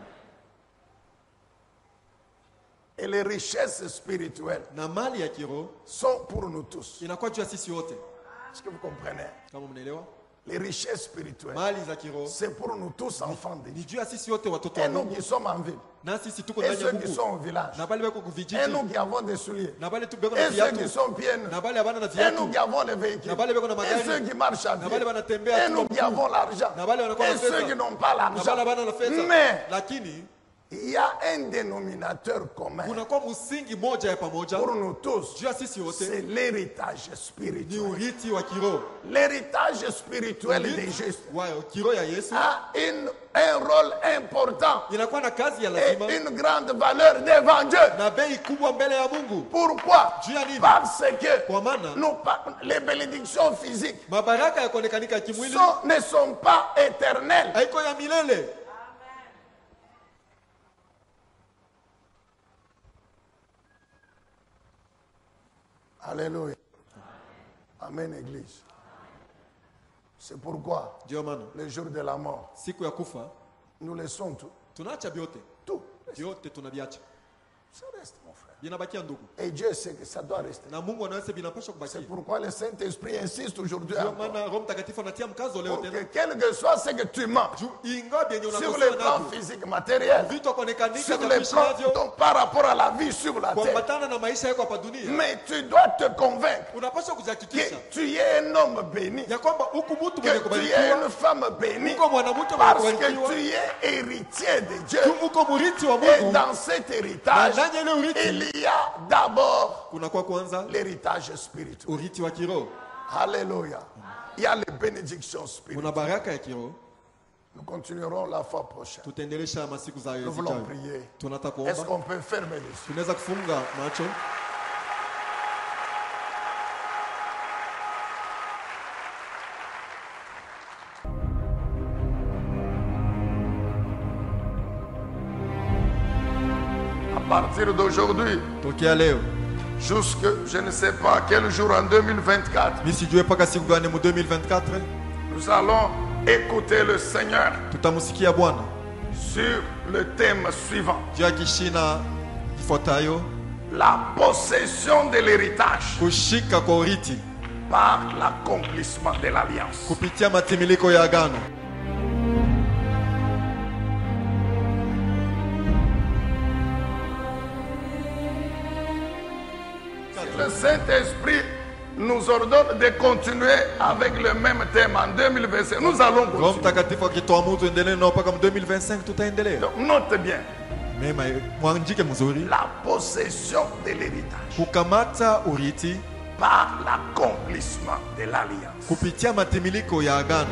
Et les richesses spirituelles Na mali ya kiroho sont pour nous tous. inakuwa juu ya sisi wote, Est-ce que vous comprenez? kama mnaelewa. Les richesses spirituelles, Mali za kiroho c'est pour nous tous, enfants de Dieu. ni juu ya sisi wote, watoto wa Et nous Mungu, qui sommes en ville, na sisi tuko et ndani ya ceux qui Mungu, sont au village, na bale beko et kuvijiji, nous qui avons des souliers, na bale tu beko na et ceux qui viatu, sont pieds nus, na bale abana na et nous viatu, qui avons les véhicules, na bale beko na et magari, ceux qui marchent à na pied, bale wanatembea et tu nous qui avons l'argent, na bale wanakuwa et na ceux fedha, qui n'ont pas na bale l'argent. abana na fedha. Mais Lakini il y a un dénominateur commun kunakuwa msingi moja ya pamoja pour nous tous, juu ya sisi c'est wote, l'héritage ni spirituel. urithi wa kiroho. L'héritage spirituel des justes Wa kiroho ya Yesu a un rôle important inakuwa na kazi ya et lazima une grande valeur devant Dieu. na bei kubwa mbele ya Mungu. Pourquoi? Juu ya nini? Parce que Kwa maana les bénédictions physiques mabaraka ya kuonekanika kimwili ne sont pas éternelles. haiko ya milele. Alléluia. Amen, Église. C'est pourquoi Ndio maana le jour de la mort, siku ya kufa nous laissons tout. tunaacha vyote, Tout. vyote tunaviacha, Ça reste, mon frère. vinabakia ndugu, Et Dieu sait que ça doit rester. na Mungu anaweza vinapaswa C'est kubakia. pourquoi le Saint-Esprit insiste aujourd'hui Ndio encore, maana Roho Mtakatifu anatia mkazo leo pour que tena quel que soit ce que tu manges, juu ingawa vyenye sur le unakosewa plan navyo, physique, matériel, vitu kuonekanika sur vya le kuishi plan navyo donc, par rapport à la vie sur la terre. kuambatana na maisha yako hapa dunia, Mais tu dois te convaincre unapaswa kujihakikisha que tu es un homme béni, ya kwamba huku mtu mwenye que tu es kubarikiwa, une femme bénie, uko mwanamke mwenye parce que kubarikiwa, tu es héritier de Dieu. juu uko murithi wa Et Mungu. dans cet Na héritage, ndani ya ile urithi il y a d'abord kunakuwa kwanza l'héritage spirituel. urithi wa kiroho. Alléluia. il y a les bénédictions spirituelles. Kuna baraka ya kiroho. Nous continuerons la fois prochaine. Tutaendelesha masiku za Nous voulons prier. Tunataka Est-ce kuomba. qu'on peut fermer les yeux? Tunaweza kufunga macho. À partir d'aujourd'hui, Tokea leo. jusque je ne sais pas quel jour en 2024, Mimi sijue paka siku gani mu 2024 nous allons écouter le Seigneur tutamusikia Bwana sur le thème suivant. juu ya kishina kifuatayo, La possession de l'héritage kushika kwa urithi par l'accomplissement de l'alliance. kupitia matimiliko ya agano. Le Saint-Esprit nous ordonne de continuer avec le même thème en 2025. Nous allons Roho continuer. Mtakatifu akituamuru tuendelee nao mpaka 2025 tutaendelea. Donc, note bien, Mema mwanjike mzuri, la possession de l'héritage kukamata urithi par l'accomplissement de l'alliance. kupitia matimiliko ya agano.